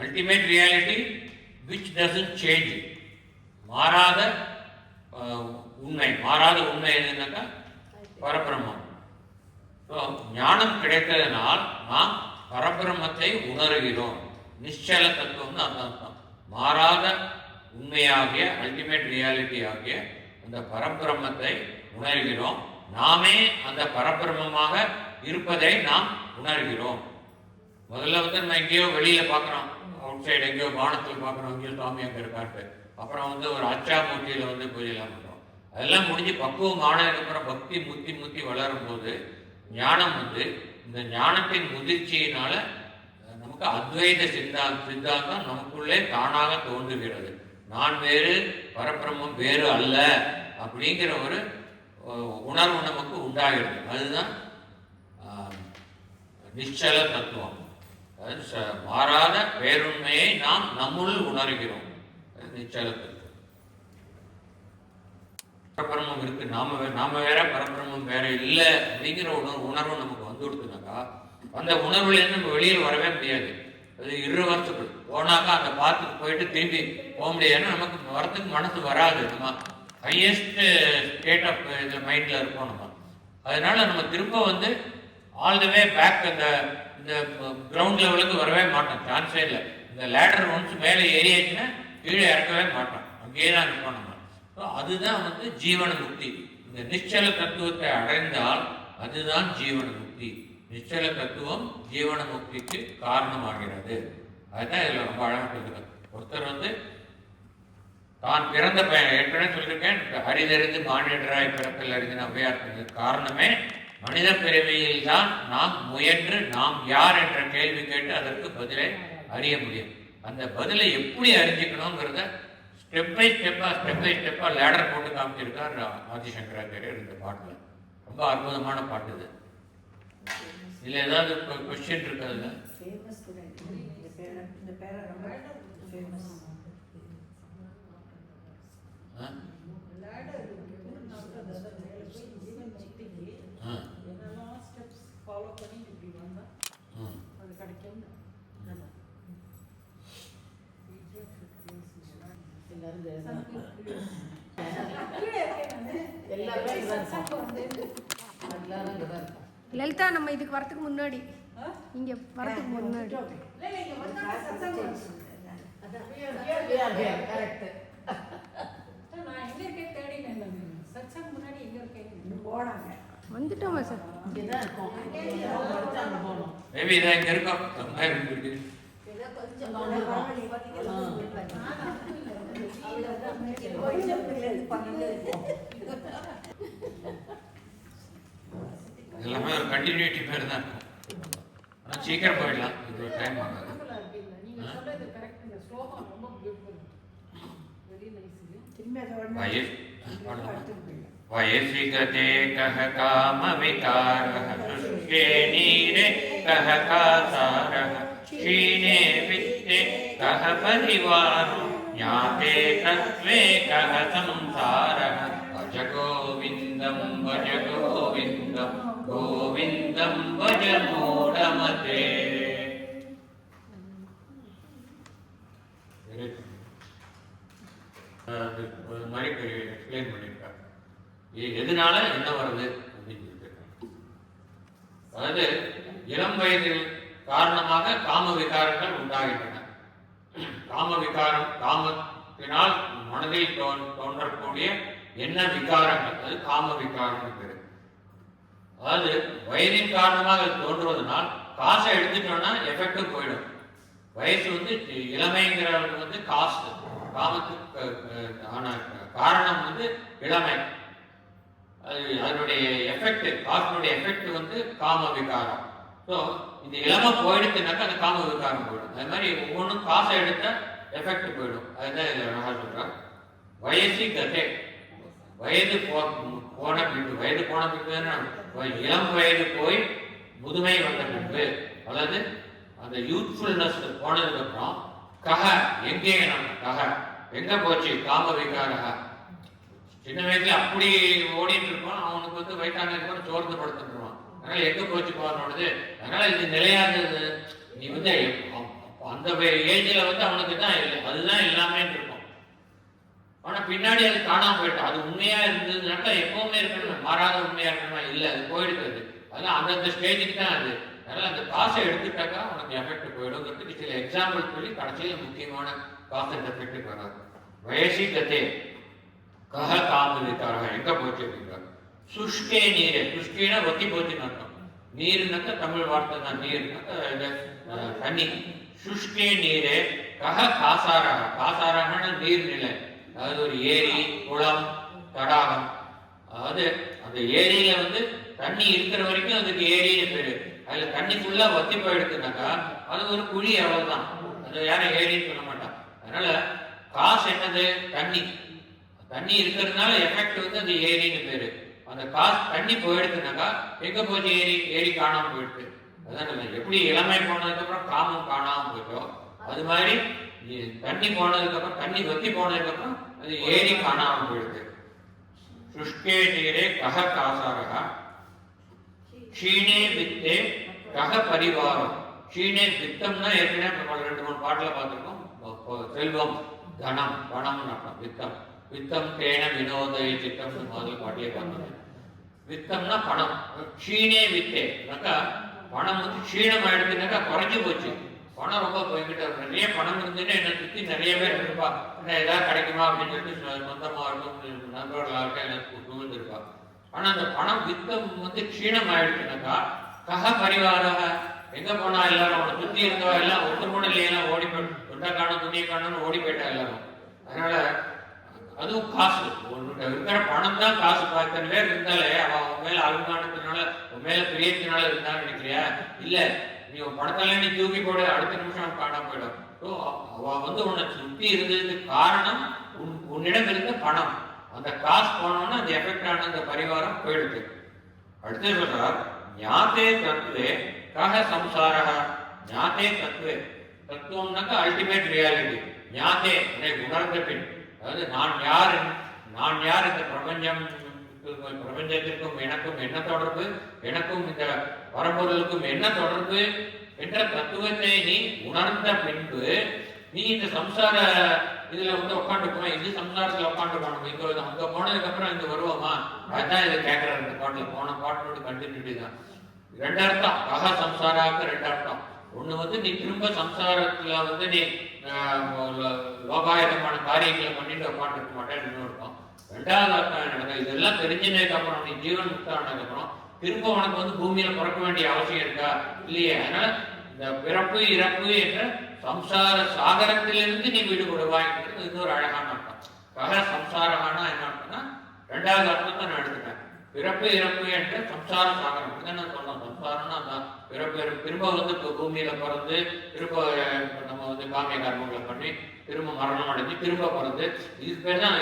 ultimate reality which doesn't change, மாறாத உண்மை. மாறாத உண்மை எதுனாக்கா பரபிரம்மம். ஞானம் கிடைத்ததனால் நாம் பரபிரம்மத்தை உணர்கிறோம். நிச்சல தத்துவம்னு அந்த அர்த்தம். மாறாத உண்மையாகிய அல்டிமேட் ரியாலிட்டி ஆகிய அந்த பரபிரம்மத்தை உணர்கிறோம். நாமே அந்த பரபிரமமாக இருப்பதை நாம் உணர்கிறோம். முதல்ல வந்து நம்ம எங்கேயோ வெளியில பார்க்குறோம், அவுட் சைடு எங்கேயோ வானத்தில் பார்க்குறோம், எங்கேயோ சுவாமி அங்கே இருக்காரு. அப்புறம் வந்து ஒரு அச்சா மூர்த்தியில் வந்து பூஜையெல்லாம் பண்ணுறோம். அதெல்லாம் முடிஞ்சு பக்குவம் ஆனதுக்கப்புறம் பக்தி முத்தி வளரும் போது ஞானம் வந்து, இந்த ஞானத்தின் முதிர்ச்சியினால நமக்கு அத்வைத சித்தாந்தம் நமக்குள்ளே தானாக தோன்றுகிறது. நான் வேறு, பரபிரம்மம் வேறு அல்ல அப்படிங்கிற ஒரு உணர்வு நமக்கு உண்டாகிறது. அதுதான் நிச்சல தத்துவம். மாறாத பேருண்மையை நாம் நம்முள் உணர்கிறோம். நிச்சல தத்துவம். பரபிரம்மம் இருக்கு, நாம வேற, பரபிரம்மம் வேற இல்லை அப்படிங்கிற உணர்வு நமக்கு வந்து கொடுத்துனாக்கா அந்த உணர்வுல இருந்து நம்ம வெளியில் வரவே முடியாது. அது irreversible. போனாக்கா அந்த பாத்துக்கு போயிட்டு திரும்பி போக முடியாதுன்னா நமக்கு வரத்துக்கு மனசு வராது. நம்ம ஹையஸ்ட் ஸ்டேட் ஆஃப் இந்த மைண்ட்ல இருப்போம் நம்ம. அதனால நம்ம திரும்ப வந்து ஆல் த வே பேக் இந்த கிரவுண்ட் லெவலுக்கு வரவே மாட்டோம், சான்ஸே இல்லை. இந்த லேடர் ஒன்ஸ் மேலே ஏறியாச்சுன்னா கீழே இறக்கவே மாட்டோம், அங்கேயே தான் இருப்போம் நம்ம. ஸோ அதுதான் வந்து ஜீவன முக்தி. இந்த நிச்சல தத்துவத்தை அடைந்தால் அதுதான் ஜீவன முக்தி. நிச்சல தத்துவம் ஜீவன முக்திக்கு காரணமாகிறது. அதுதான் இதில் ரொம்ப அழகாக சொல்லுங்க. ஒருத்தர் வந்து தான் பிறந்த ஏற்கனவே சொல்லியிருக்கேன், அரிதறிந்து மானிடராய் பிறப்பில் அறிந்து அவ்வையார் காரணமே மனித பிறவியில் தான் நாம் முயன்று நாம் யார் என்ற கேள்வி கேட்டு அதற்கு பதிலை அறிய முடியும். அந்த பதிலை எப்படி அறிஞ்சிக்கணுங்கிறத ஸ்டெப் பை ஸ்டெப்பா லேடர் போட்டு காமிச்சிருக்கார் ஆதிசங்கராச்சாரியர் இந்த பாட்டில். ரொம்ப அற்புதமான பாட்டு இது. இதில் ஏதாவது கொஸ்டின் இருக்கு? அதில் லலிதா, நம்ம இதுக்கு வரதுக்கு முன்னாடி, இங்க வரதுக்கு முன்னாடி கரெக்ட். நான் எங்க இருக்கேன் தேடினேன். சத்சங் முன்னாடி எங்க இருக்கேன் போனாங்க. வந்துட்டோமா சார்? இங்கதான் இருக்கோம். அங்க போனோம். மேபி இதான் இங்க இருக்கோம். சும்மா இருக்கு. எல்லாமே ஒரு கண்டினியூட்டி பேர் தான் இருக்கும். ஆனால் சீக்கிரம் போயிடலாம். இது ஒரு டைம் ஆகாது. நீங்க சொல்றது கரெக்ட். இந்த ஸ்லோகம் ரொம்ப பியூட்டிஃபுல். Very nice. वयसि गते कः कामविकारः शुष्के नीरे कः कासारः क्षीणे वित्ते कः परिवारो ज्ञाते तत्त्वे कः संसारः भज गोविन्दं गोविन्दं भज मूढमते. மாதிரி எக்ஸ்பிளைன் பண்ணியிருக்காங்க. எதனால என்ன வருது அப்படின்னு சொல்லியிருக்காங்க. அதாவது இளம் வயதில் காரணமாக காம விகாரங்கள் உண்டாகின்றன. காம விகாரம், காமத்தினால் மனதில் தோன்றக்கூடிய என்ன விகாரங்கள், அது காம விகாரம் பேரு. அதாவது வயதின் காரணமாக தோன்றுவதனால் காசை எடுத்துட்டோம்னா எஃபெக்டும் போயிடும். வயசு வந்து இளமைங்கிறது வந்து காசு, காமத்துக்கு ஆன காரணம் வந்து இளமை. அதனுடைய எஃபெக்ட், காசினுடைய எஃபெக்ட் வந்து காம விகாரம். ஸோ இந்த இளமை போயிடுச்சுனாக்கா அந்த காம விகாரம் போயிடும். அது மாதிரி ஒவ்வொன்றும் காசை எடுத்த எஃபெக்ட் போயிடும். அதுதான் இதில் அழகாக சொல்கிறாங்க. வயசு கதை, வயது போன பின்பு, வயது போன பின்பு இளம் வயது போய் முதுமை வந்த பின்பு, அல்லது அந்த யூத்ஃபுல்னஸ் போனதுக்கு அப்புறம் கஹ எங்கே கஹ எங்க போச்சு காம விகாரக. சின்ன வயசுல அப்படி ஓடிட்டு இருப்பான், அவனுக்கு வந்து வயசானதுக்கு சோர்ந்து படுத்துருவான். அதனால எங்க போச்சு போனோடது. அதனால இது நிலையாதது. நீ வந்து அந்த ஏஜ்ல வந்து அவனுக்கு தான் இல்லை, அதுதான் எல்லாமே இருக்கும். ஆனா பின்னாடி அது காணாம போயிட்டா. அது உண்மையா இருந்ததுனாக்கா எப்பவுமே இருக்கணும், மாறாத உண்மையா இருக்கணுமா? இல்லை, அது போயிடுது. அதெல்லாம் அந்தந்த ஸ்டேஜுக்கு தான் அது. அதனால அந்த காசை எடுத்துட்டாக்கா உனக்கு எஃபெக்ட் போயிடுங்கிறதுக்கு சில எக்ஸாம்பிள் சொல்லி கடைசியில் முக்கியமான காசு எஃபெக்ட் வராது. வயசி கதே கஹ காம விகாரக எங்க போச்சு அப்படிங்கிறார். சுஷ்கே நீரே, சுஷ்கினா வத்தி போச்சுன்னு அர்த்தம். நீருனாக்கா தமிழ் வார்த்தை தான். நீர்னாக்கா தண்ணி. சுஷ்கே நீரே கஹ காசாரக, காசாரகன்னு நீர்நிலை. அதாவது ஒரு ஏரி, குளம், தடாகம். அதாவது அந்த ஏரியில வந்து தண்ணி இருக்கிற வரைக்கும் அதுக்கு ஏரின்னு பேரு. அதுல தண்ணி ஃபுல்லா வத்தி போயிடுச்சுனாக்கா அது ஒரு குழி, அவ்வளவுதான். அது யாரும் ஏரின்னு சொல்ல மாட்டான். அதனால காசு என்னது? தண்ணி. தண்ணி இருக்கிறதுனால எஃபெக்ட் வந்து அந்த ஏரின்னு பேரு. அந்த காசு தண்ணி போயிடுச்சுனாக்கா எங்க போச்சு? ஏரி. ஏரி காணாம போயிடுச்சு. அதான் எப்படி இளமை போனதுக்கு அப்புறம் காமம் காணாம போயிட்டோம், அது மாதிரி தண்ணி போனதுக்கு அப்புறம், தண்ணி வத்தி போனதுக்கு அப்புறம் அது ஏரி காணாம போயிடுது. சுஷ்கே நீரே கஹ காசாரக க்ஷீணே வித்தே கஹ பரிவாரம். க்ஷீணே வித்தம்னா ஏற்கனவே 2-3 பாட்டில் பார்த்துருக்கோம். செல்வம், தனம், பணம்னு அர்த்தம். வித்தம். வித்தம் தேன வினோத சித்தம்னு மாதிரி பாட்டிலே பார்த்தோம். வித்தம்னா பணம். க்ஷீணே வித்தே பணம் வந்து க்ஷீணம் ஆயிடுச்சுனாக்கா குறைஞ்சி போச்சு. பணம் ரொம்ப போய்கிட்ட நிறைய பணம் இருந்துன்னு என்னை சுற்றி நிறைய பேர் இருப்பா. ஏதாவது கிடைக்குமா அப்படின்னு சொல்லிட்டு சொந்தமாக இருக்கும், நண்பர்களாக இருக்க எனக்கு சூழ்ந்திருப்பா. ஆனா அந்த பணம் வித்தம் வந்து க்ஷீணம் ஆயிடுச்சுனாக்கா கஹ பரிவாரக எங்க போனா எல்லாரும் அவனை சுற்றி இருந்தவா எல்லாம் ஒருத்தர் கூட இல்லையெல்லாம் ஓடி போய் தொண்டை காணும் துணியை காணும்னு ஓடி போயிட்டா எல்லாரும். அதனால அதுவும் காசு. உன்கிட்ட இருக்கிற பணம் தான் காசு. இத்தனை பேர் இருந்தாலே அவன் உன் மேல அபிமானத்தினால, உன் மேல பிரியத்தினால இருந்தான்னு நினைக்கிறியா? இல்ல, நீ உன் பணத்தெல்லாம் நீ தூக்கி போடு, அடுத்த நிமிஷம் அவன் காணாம போயிடும். ஸோ அவ வந்து உன்னை சுத்தி இருந்ததுக்கு காரணம் உன்னிடம் இருந்த பணம். அந்த காசு போனோன்னா அந்த எஃபெக்ட் ஆன அந்த பரிவாரம் போயிடுது. அடுத்து சொல்றார், ஞாத்தே தத்துவே கஹ சம்சாரக. ஞாத்தே தத்துவே, தத்துவம்னாக்கா அல்டிமேட் ரியாலிட்டி. ஞாத்தே உணர்ந்த பின், அதாவது நான் யார், நான் யார், இந்த பிரபஞ்சத்திற்கும் எனக்கும் என்ன தொடர்பு, எனக்கும் இந்த பரம்பொருளுக்கும் என்ன தொடர்பு என்ற தத்துவத்தை நீ உணர்ந்த பின்பு நீ இந்த சம்சார இதுல வந்து உட்காந்துருக்கோம். இது சம்சாரத்துல உட்காந்துருக்கணும். இங்க அங்க போனதுக்கு அப்புறம் இங்க வருவோமா? அதுதான் இதை கேட்கறாரு இந்த பாட்டுல. போன பாட்டோட கண்டினியூட்டி தான். 2 அர்த்தம். கஹ சம்சாராவுக்கு 2 அர்த்தம். ஒண்ணு வந்து நீ திரும்ப சம்சாரத்துல வந்து நீ லோகாயுதமான காரியங்களை பண்ணிட்டு உட்காந்துருக்க மாட்டேன்னு இன்னும் இருக்கும். ரெண்டாவது அர்த்தம் என்ன, இதெல்லாம் தெரிஞ்சதுக்கு அப்புறம் நீ ஜீவன் முக்தானதுக்கு அப்புறம் திரும்ப உனக்கு வந்து பூமியில பிறக்க வேண்டிய அவசியம் இருக்கா? இல்லையே. அதனால இந்த பிறப்பு இறப்பு என்ற சம்சார சாகரத்திலிருந்து நீ விடுபடுவாய்ங்கிறது இன்னொரு அழகான அர்த்தம். சம்சாரகானா என்ன அர்த்தம்னா ரெண்டாவது அர்த்தத்தை நான் எடுத்துட்டேன். பிறப்பு இறப்பு என்ற சம்சார சாகரம் என்ன சொல்லணும். சம்சாரம்னா அதான் பிறப்பு திரும்ப வந்து பூமியில பிறந்து திரும்ப நம்ம வந்து காமிய கர்மங்களை பண்ணி திரும்ப மரணம் அடைஞ்சு திரும்ப பிறந்து இது பேர் தான்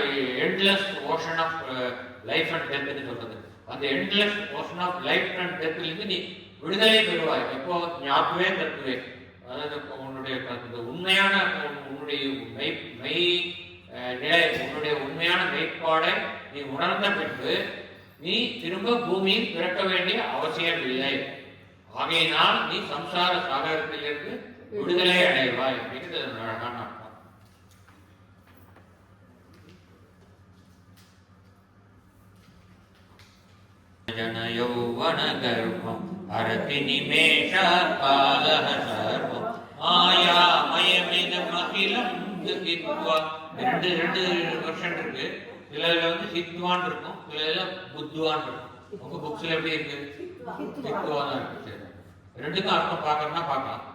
endless ocean of life and டெத்ன்னு சொல்றது. அந்த endless ocean of life and டெத்லேருந்து நீ விடுதலை பெறுவாய். எப்போ ஞாபகமே தத்துவே, அதாவது உன்னுடைய உண்மையான உன்னுடைய நிலை, உன்னுடைய உண்மையான மெய்ப்பாடை நீ உணர்ந்த பின்பு நீ திரும்ப பூமியில் பிறக்க வேண்டிய அவசியம் இல்லை. ஆகையினால் நீ சம்சார சாகரத்திலிருந்து விடுதலை அடைவாய் அப்படிங்கிறது அழகான அர்த்தம். ஜன யௌவன கர்ப்பம் அரதி நிமேஷ காலஹ சர்வம் மாயாமயமிதம் அகிலம் ஹித்வா. ரெண்டு வருஷம் இருக்கு. சிலதுல வந்து ஹித்வான் இருக்கும், சிலதுல புத்வான் இருக்கும். உங்க புக்ஸ்ல எப்படி இருக்கு? ஹித்வா தான் இருக்கு. ரெண்டுக்கும் அர்த்தம் பார்க்கறதுனா பார்க்கலாம்.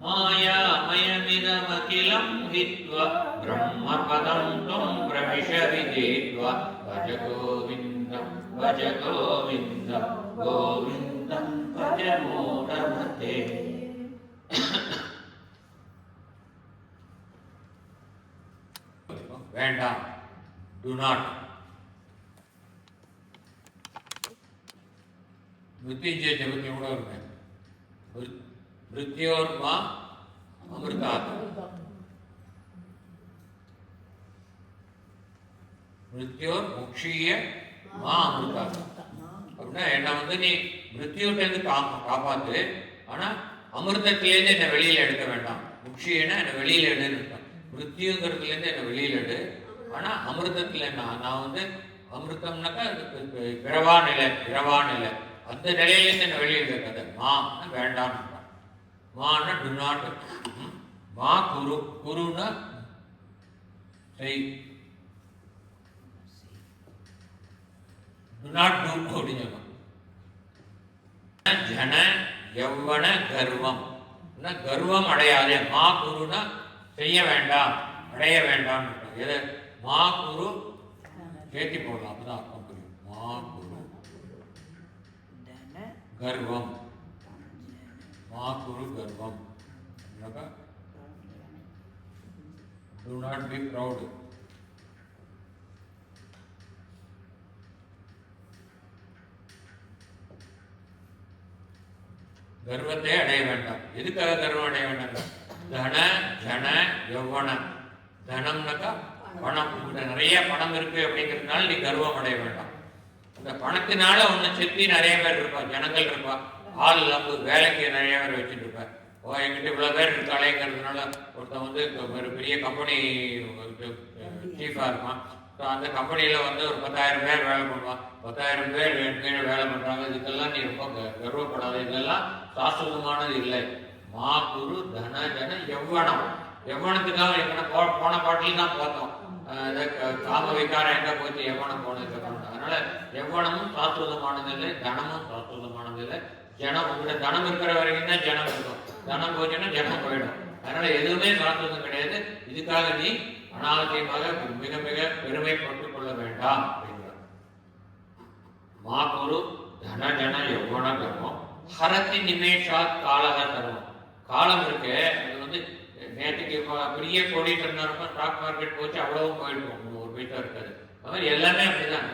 மாயாமயமிதம் அகிலம் ஹித்வா பிரம்மபதம் தும் பிரவிஷ விதித்வா பஜ கோவிந்தம் பஜ கோவிந்தம் கோவிந்தம் பஜ மூடமதே. வேண்டாம், டு நாட். மிருத்யுஞ்சய ஜபத்தை கூட இருங்க. மிருத்யோர்மா அமிர்தாத், மிருத்யோர் முக்ஷிய மா அமிர்தாத். அப்படின்னா என்ன வந்து நீ மிருத்யோட்டேருந்து காப்பாத்து, ஆனா அமிர்தத்திலேருந்து என்னை வெளியில எடுக்க வேண்டாம். முக்ஷியன்னா என்னை வெளியில எடுன்னு இருப்பேன். மிருத்யுங்கிறதுலேருந்து என்னை வெளியில எடு, ஆனா அமிர்தத்துல நான் வந்து அமிர்தம்னாக்கா பிறவா நிலை, அந்த நிலையிலேருந்து என்ன வெளியில இருக்காது. மான்னா வேண்டாம், மான்னா டு நாட். மா குரு, குருன்னா செய், டு நாட் டூ அப்படின்னு சொல்லணும். ஜன யௌவன கர்வம், கர்வம் அடையாதே. மா குருனா செய்ய வேண்டாம், அடைய வேண்டாம். எது மா குரு சேர்த்தி போடலாம், அப்பதான் அர்த்தம் புரியும். மா குரு கர்வம், மா குரு கர்வம். Do not be proud. கர்வத்தை அடைய வேண்டாம். எதுக்காக கர்வம் அடைய வேண்டாம்? தன ஜன யௌவன. தனம்னாக்கா பணம். நிறைய பணம் இருக்கு அப்படிங்கிறதுனால நீ கர்வம் அடைய வேண்டாம். அந்த பணத்தினால உன்னை சுற்றி நிறைய பேர் இருப்பா, ஜனங்கள் இருப்பா. ஆள் இல்லாம வேலைக்கு நிறைய பேர் வச்சுட்டு இருப்பேன். என்கிட்ட இவ்வளவு பேர் இருக்காளேங்கிறதுனால ஒருத்தன் வந்து ஒரு பெரிய கம்பெனி சீஃபா இருப்பான். ஸோ அந்த கம்பெனியில வந்து ஒரு 10,000 பேர் வேலை பண்ணுவான். 10,000 பேர் கீழே வேலை பண்றாங்க. இதுக்கெல்லாம் நீ ரொம்ப கர்வப்படாத. இதெல்லாம் சாஸ்வதமானது இல்லை. மா குரு தன ஜன யௌவனம். யௌவனத்துக்காக எங்கன்னா போன பாட்டில் தான் பார்த்தோம். காம விகாரம் எங்க போச்சு? யௌவனம் போனதுக்கு அப்புறம். அதனால யௌவனமும் சாஸ்வதமானது இல்லை, தனமும் சாஸ்வதமானது இல்லை. ஜனம் உங்கள்கிட்ட தனம் இருக்கிற வரைக்கும் தான் ஜனம் இருக்கும். தனம் போச்சுன்னா ஜனம் போயிடும். அதனால எதுவுமே சாஸ்வதம் கிடையாது. இதுக்காக நீ அனாவசியமாக மிக மிக பெருமைப்பட்டுக் கொள்ள வேண்டாம் அப்படிங்கிறார். மா குரு தன ஜன யௌவன கர்மம் ஹரதி நிமேஷாத் காலக கர்மம். காலம் இருக்கு, அது வந்து நேற்றுக்கு பெரிய கோடிட்டு இருக்கும், ஸ்டாக் மார்க்கெட் போச்சு, அவ்வளவும் போயிடும், ஒரு வீட்டா இருக்காது. அது மாதிரி எல்லாமே அப்படிதான்.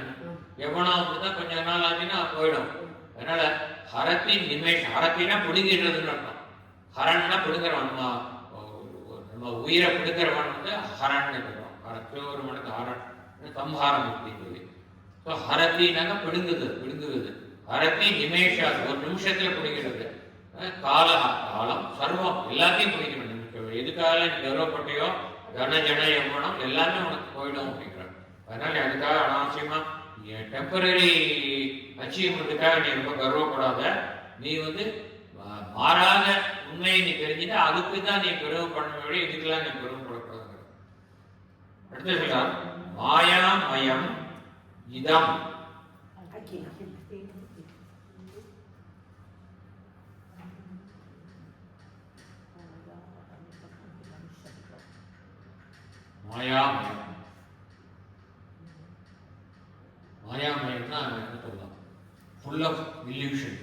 எவ்வளோ அப்படிதான் கொஞ்ச நாள் ஆச்சுன்னா போயிடும். அதனால ஹரத்தி நிமேஷ், ஹரத்தினா பிடுங்கிறதுன்னு அர்த்தம். ஹரன்னா பிடுங்குறவன், நம்ம உயிரை பிடுங்குறவன் வந்து ஹரன்னு சொல்றோம். ஹரத்து மனது ஹரன், சம்ஹாரம் அப்படின்னு சொல்லி. ஸோ ஹரத்தினாக்க பிடுங்குவது. ஹரத்தி நிமேஷா, ஒரு நிமிஷத்துல பிடிக்கிறது. காலம் சர்வம், எல்லாத்தையும் பிடிக்கணும். எதுக்காக நீ கர்வப்பட்டியோ தன ஜன யௌவனம் எல்லாமே உனக்கு போயிடும் அப்படிங்கிறார். அதனால அதுக்காக அனாவசியமா டெம்பரரி அச்சீவ்மெண்ட்டுக்காக நீ ரொம்ப கர்வப்படாத. நீ வந்து மாறாத உண்மையை நீ தெரிஞ்சுட்டு அதுக்கு தான் நீ பெருமை பண்ண இதுக்கெல்லாம் நீ பெருமைப்படக்கூடாது. அடுத்து சொல்றார் மாயாமயம் இதம். மாயாமயம் மாயாமயம்னா என்ன சொல்லலாம்? Full of illusion.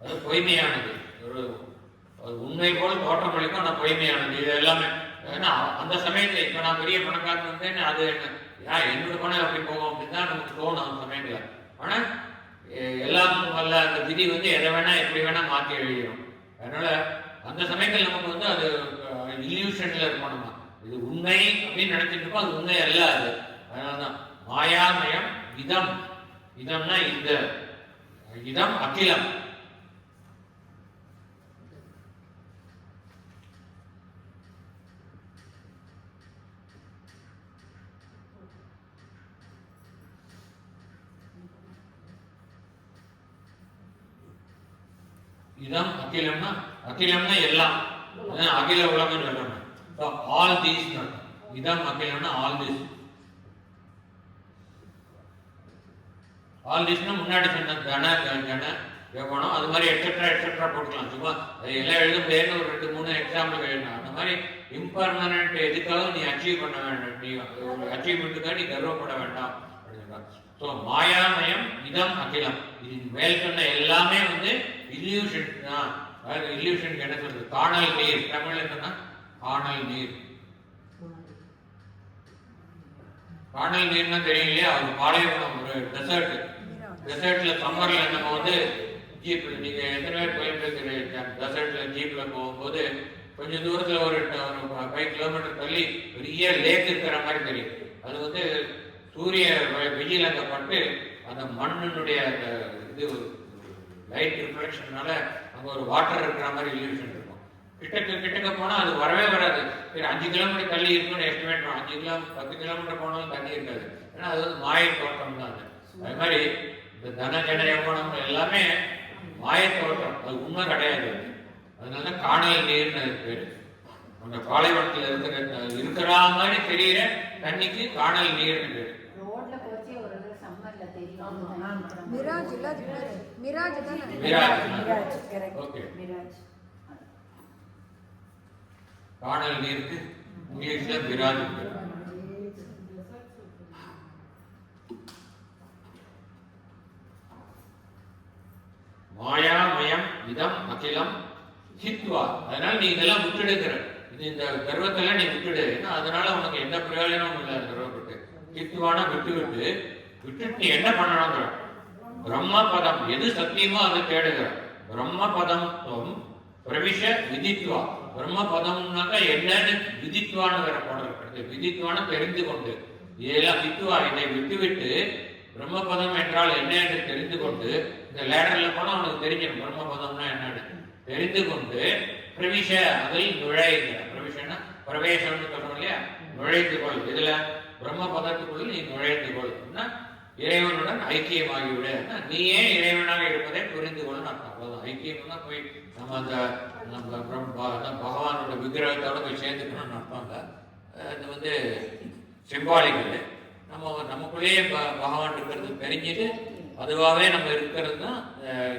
அது பொய்மையானது. ஒரு உண்மை போல் தோற்றம் அளிக்கும், ஆனால் பொய்மையானது. இது எல்லாமே ஏன்னா அந்த சமயத்தில் இப்போ நான் பெரிய பணக்காரன் வந்தேன்னு அது என்ன என்னோட பணம் அப்படி போகும் அப்படின்னு தான் நமக்கு தோணும் அந்த சமயத்தில். ஆனால் எல்லாம் வல்ல அந்த விதி எதை வேணா எப்படி வேணா மாற்றி எழுதிடும். அதனால அந்த சமயத்தில் நமக்கு அது இல்யூஷன்ல இருக்கணும். நம்ம இது உண்மை அப்படின்னு நினைச்சிட்டு இருப்போம், அது உண்மை அல்ல. அது அதனாலதான் மாயாமயம் இதம். இதம்னா இந்த இதம் அகிலம். இதம் அகிலம்னா அகிலம்னா எல்லாம், அகில உலகம் சொல்லணும். ஆல் தீஸ் இதம் அகிலம்னா ஆல் திஸ். ஆல் திஸ்னா முன்னாடி சொன்ன கன கன எவ்வளோ அது மாதிரி எக்ஸெட்ரா போட்டுக்கலாம். சும்மா எல்லாம் எழுத முடியாதுன்னு ஒரு 2-3 எக்ஸாம்பிள் எழுதணும். அந்த மாதிரி இம்பர்மனன்ட் எதுக்காக நீ அச்சீவ் பண்ண வேண்டாம், நீ ஒரு அச்சீவ்மெண்ட்டுக்காக நீ கர்வப்பட வேண்டாம் அப்படின்னு. ஸோ மாயாமயம் இதம் அகிலம். இது மேல் சொன்ன எல்லாமே இல்யூஷன் தான். அதாவது இல்யூஷனுக்கு என்ன சொல்றது? காணல் நீர். தமிழ்ல சொன்னா காணல் நீர். காணல் நீர்னா தெரியும் இல்லையா? ஒரு பாலைவனம், ஒரு டெசர்ட்ல சம்மர்ல நம்ம ஜீப், நீங்க எத்தனை பேர் போயிருக்க டெசர்ட்ல ஜீப்ல போகும்போது கொஞ்சம் தூரத்துல ஒரு 5 கிலோமீட்டர் தள்ளி பெரிய லேக் இருக்கிற மாதிரி தெரியும். அது சூரிய வெயில் அங்கே பட்டு அந்த மண்ணினுடைய அந்த இது லைட் ரிஃப்ளெக்ஷன்னால அங்கே ஒரு வாட்டர் இருக்கிற மாதிரி இல்யூஷன் இருக்கும். கிட்டக்க போனால் அது வரவே வராது. சரி 5 கிலோமீட்டர் தள்ளி இருக்குன்னு எஸ்டிமேட் பண்ணுவோம். 10 கிலோமீட்டர் போனாலும் தண்ணி இருக்காது. ஏன்னா அது மாய தோட்டம் தான். அது மாதிரி இந்த தன ஜன யவனம் எல்லாமே மாய தோட்டம், அது உண்மை கிடையாது. அதனால காணல் நீர்னு பேரு. அந்த பாலைவனத்தில் இருக்கிற மாதிரி தெரியுற தண்ணிக்கு காணல் நீர்னு பேரு. மிராஜ் இல்ல, மிராஜ் தான? மிராஜ். ஓகே. காணல் நீருக்கு இங்கிலீஷ்ல மிராஜ். மாயாமயம் இதம் அகிலம் ஹித்வா. அதனால நீ இதெல்லாம் விட்டுடுங்கிற, இந்த கர்வத்தெல்லாம் நீ விட்டுடு. ஏன்னா அதனால உனக்கு எந்த பிரயோஜனமும் இல்லை. கர்வப்பட்டு ஹித்வானா விட்டுவிட்டு நீ என்ன பண்ணணுங்கிற பிரம்ம பதம் எது சத்தியமோ அதை தேடுகிற. பிரம்ம பதம் பிரவிஷ விதித்வா. பிரம்ம பதம்னாக்கா என்னன்னு விதித்வான்னு வேற போடுறது. விதித்வான தெரிந்து கொண்டு இதெல்லாம் வித்துவா, இதை விட்டுவிட்டு பிரம்ம பதம் என்றால் என்ன என்று தெரிந்து கொண்டு, இந்த லேடர்ல போனா உனக்கு தெரிஞ்சிடும் பிரம்ம பதம்னா என்னன்னு தெரிந்து கொண்டு பிரவிஷ அதில் நுழைகிற. பிரவிஷன்னா பிரவேசம்னு சொல்றோம் இல்லையா? நுழைந்து கொள். இதுல பிரம்ம பதத்துக்குள்ள நீ நுழைந்து கொள். இறைவனுடன் ஐக்கியமாகிவிட. நீயே இறைவனாக இருப்பதை புரிந்து கொள்ளணும் அர்த்தம். அவ்வளவுதான். ஐக்கியம்னா போய் நம்ம அந்த பகவானோட விக்கிரகத்தோட போய் சேர்ந்துக்கணும்னு அர்த்தம் இல்லை. அது சிம்பாலிக்கல். நமக்குள்ளேயே பகவான் இருக்கிறது தெரிஞ்சுட்டு அதுவாகவே நம்ம இருக்கிறது தான்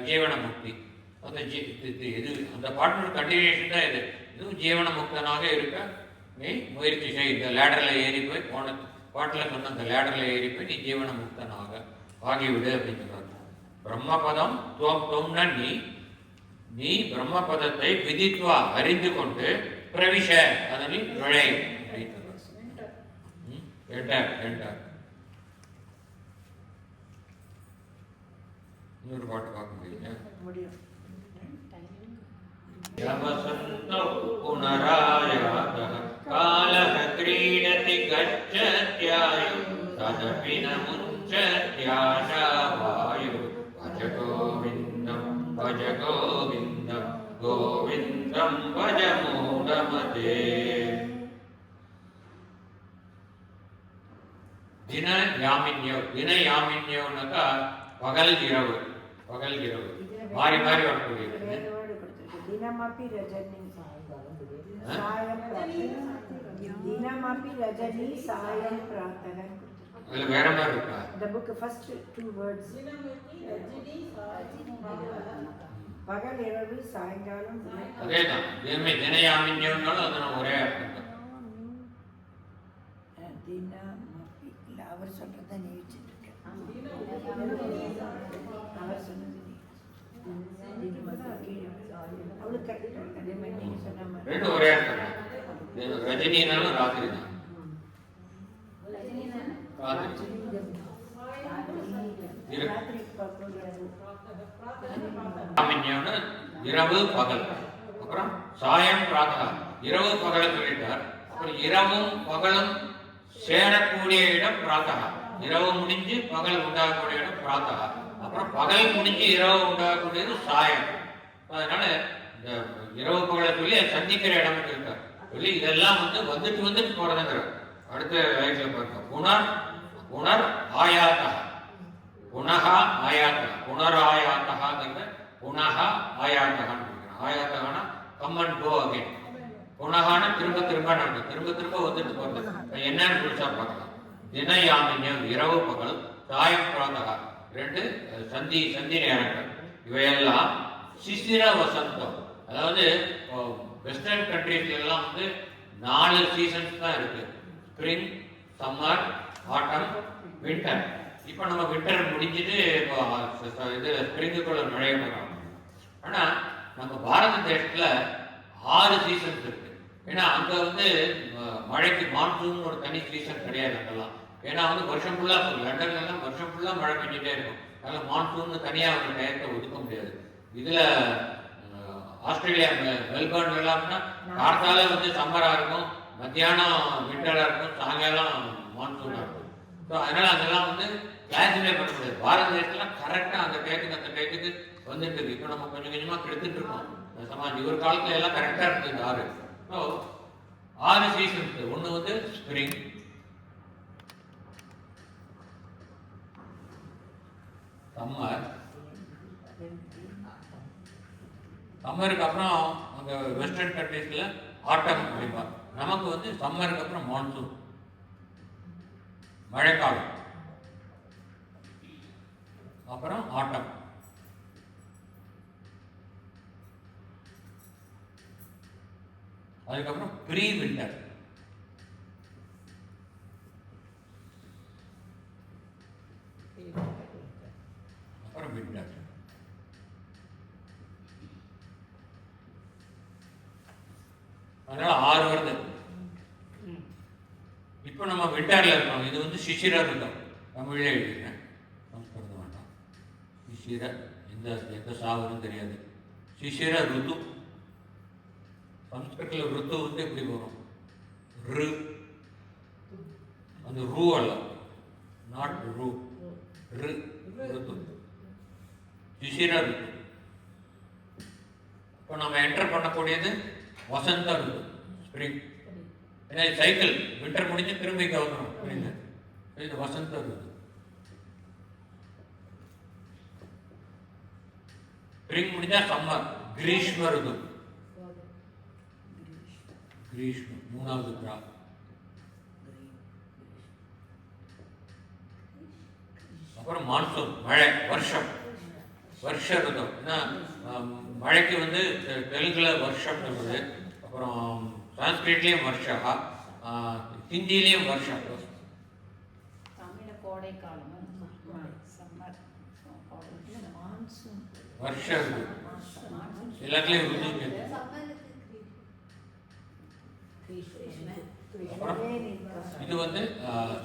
ஜீவன முக்தி. அந்த இது அந்த பாட்டோட கண்டினியூஷன் தான் இது. இதுவும் ஜீவன முக்தனாக இருக்க நீ முயற்சி செய். இந்த லேடரில் ஏறி போய் போன பாட்டில் சொன்ன அந்த லேடரில் ஏறி போய் நீ ஜீவன முக்தனாக ஆகிவிடு அப்படின்னு சொல்றாங்க. பிரம்மபதம் துவம்னா நீ பிரம்மபதத்தை விதித்வா அறிந்து கொண்டு பிரவிஷ அதனில் நுழை. இன்னொரு பாட்டு பார்க்க முடியும். புனராயாதः காலः क्रीडति गच्छत्यायु तदपि न मुञ्चत्याशा वायु भज गोविन्दं गोविन्दं भज मूढमते. யாமின்யோ. தின யாமின்யோன்னாக்கா பகல் இரவு, பகல் இரவு மாறி மாறி வரக்கூடியது. दिनमपि रजनी सायं दिनमपि रजनी सायं प्रातः. அதுல வேற மாதிரி இருக்கா? The book first two words. பகல் இரவு சாயங்காலம். அதேதான் தின யாமின்யோன்னாலும் அது நம்ம ஒரே அர்த்தம் தான். தினமபி இல்ல அவர் சொல்றத நீ வச்சிட்டு இருக்க. அவர் சொன்னது அவளுக்கு கரெக்டா அதே மாதிரி நீங்க சொன்ன மாதிரி ரெண்டு ஒரே அர்த்தம் தான். ரஜினினாலும் ராத்திரி தான். ராத்திரி யாமின்யோன்னு இரவு பகல். அப்புறம் சாயம் பிராத்தா, இரவு பகலை சொல்லிட்டார். அப்புறம் இரவும் பகலும் சேரக்கூடிய இடம் பிராத்தா. இரவு முடிஞ்சு பகல் உண்டாகக்கூடிய இடம் பிராத்தா. அப்புறம் பகல் முடிஞ்சு இரவு உண்டாகக்கூடியது சாயம். அதனால இந்த இரவு பகலை சொல்லி சந்திக்கிற இடம் இருக்கார் சொல்லி இதெல்லாம் வந்துட்டு வந்துட்டு போறதுங்கிற அடுத்த லைஃப்ல பாருங்க. புனர் ஆயாத்தா, புனகா ஆயாத்தா, புனராயாத்தகாங்கிறத புனகா ஆயாத்தகான்னு சொல்லிக்கிறேன். ஆயாத்தகானா கம் அண்ட் கோ அகைன். புனகான திரும்ப திரும்ப நடக்கும், திரும்ப திரும்ப வந்துட்டு போறது. என்னன்னு புதுசா பார்க்கலாம். தின யாமின்யம் இரவு பகல், சாயம் பிராத்தகா ரெண்டு சந்தி நேரங்கள். இவையெல்லாம் சிசிர வசந்தம். அதாவது வெஸ்டர்ன் கண்ட்ரீஸ்ல எல்லாம் 4 சீசன்ஸ் தான் இருக்கு. ஸ்ப்ரிங், சம்மர், ஆட்டம், வின்டர். இப்போ நம்ம வின்டர் முடிஞ்சுட்டு இது ஸ்ப்ரிங்குக்குள்ள நுழைய போகிறோம். ஆனால் நம்ம பாரத தேசத்தில் 6 சீசன்ஸ் இருக்கு. ஏன்னா அங்கே மழைக்கு மான்சூன் ஒரு தனி சீசன் கிடையாது அங்கெல்லாம். ஏன்னா வருஷம் ஃபுல்லாக லண்டன்லாம் வருஷம் ஃபுல்லாக மழை பெஞ்சிட்டே இருக்கும். அதனால் மான்சூன் தனியாக ஒரு டயத்தை ஒதுக்க முடியாது. இதில் ஆஸ்திரேலியா மெல்பர்ன் எல்லாம்னா கார்த்தால சம்மராக இருக்கும், மத்தியானம் விண்டராக இருக்கும், சாயங்காலம் மான்சூனாக இருக்கும். ஸோ அதனால் அதெல்லாம் கிளாஸிஃபை பண்ண முடியாது. பாரத தேசத்தில் கரெக்டாக அந்த டயத்துக்கு வந்துட்டு இருக்கு. இப்போ நம்ம கொஞ்சம் கொஞ்சமாக கெடுத்துட்டு இருக்கோம் சமாஜ். ஒரு காலத்தில் எல்லாம் கரெக்டாக இருந்தது 6. So 6 seasons. ஒன்று ஸ்ப்ரிங், சம்மர், சம்மருக்கு அப்புறம் அங்கே வெஸ்டர்ன் கண்ட்ரீஸில் ஆட்டம் அப்படிம்பாங்க. நமக்கு சம்மருக்கு அப்புறம் மான்சூன், மழைக்காலம், அப்புறம் ஆட்டம். அதுக்கப்புறம் ப்ரீ வின்டர், அப்புறம் வின்டர். அதனால 6 வருது. இப்போ நம்ம விண்டர்ல இருக்கோம். இது சிசிர ருதம். தமிழ்ல எழுதிக்கிறேன், சம்ஸ்கிருதம் வேண்டாம். சிசிர எந்த சாகுன்னு தெரியாது. சிசிர ருது. சம்ஸ்கிருதத்தில் ருத்து எப்படி வரும்? ரு, அந்த ரூ அல்ல, நாட் ரூ, ரு, ருத்து, சிசிர ருத்து. இப்போ நம்ம என்டர் பண்ணக்கூடியது வசந்த ருத்து, ஸ்ப்ரிங். ஏன்னா சைக்கிள் வின்டர் முடிஞ்சு திரும்பி கவர்றோம் ஸ்ப்ரிங். இது வசந்த ருத்து. ஸ்ப்ரிங் முடிஞ்சா சம்மர், கிரீஷ்ம ருது. கிரீஷ்ம 3வது கிரா. அப்புறம் மான்சூன், மழை, வருஷம், வருஷ ருதம். ஏன்னா மழைக்கு தெலுங்குல வருஷம் சொல்றது, அப்புறம் சான்ஸ்கிரிட்லேயும் வருஷா, ஹிந்திலையும் வருஷம். தமிழ கோடை காலம், சம்மர், மான்சூன், வருஷ ருது எல்லாத்துலேயும் ருது. இது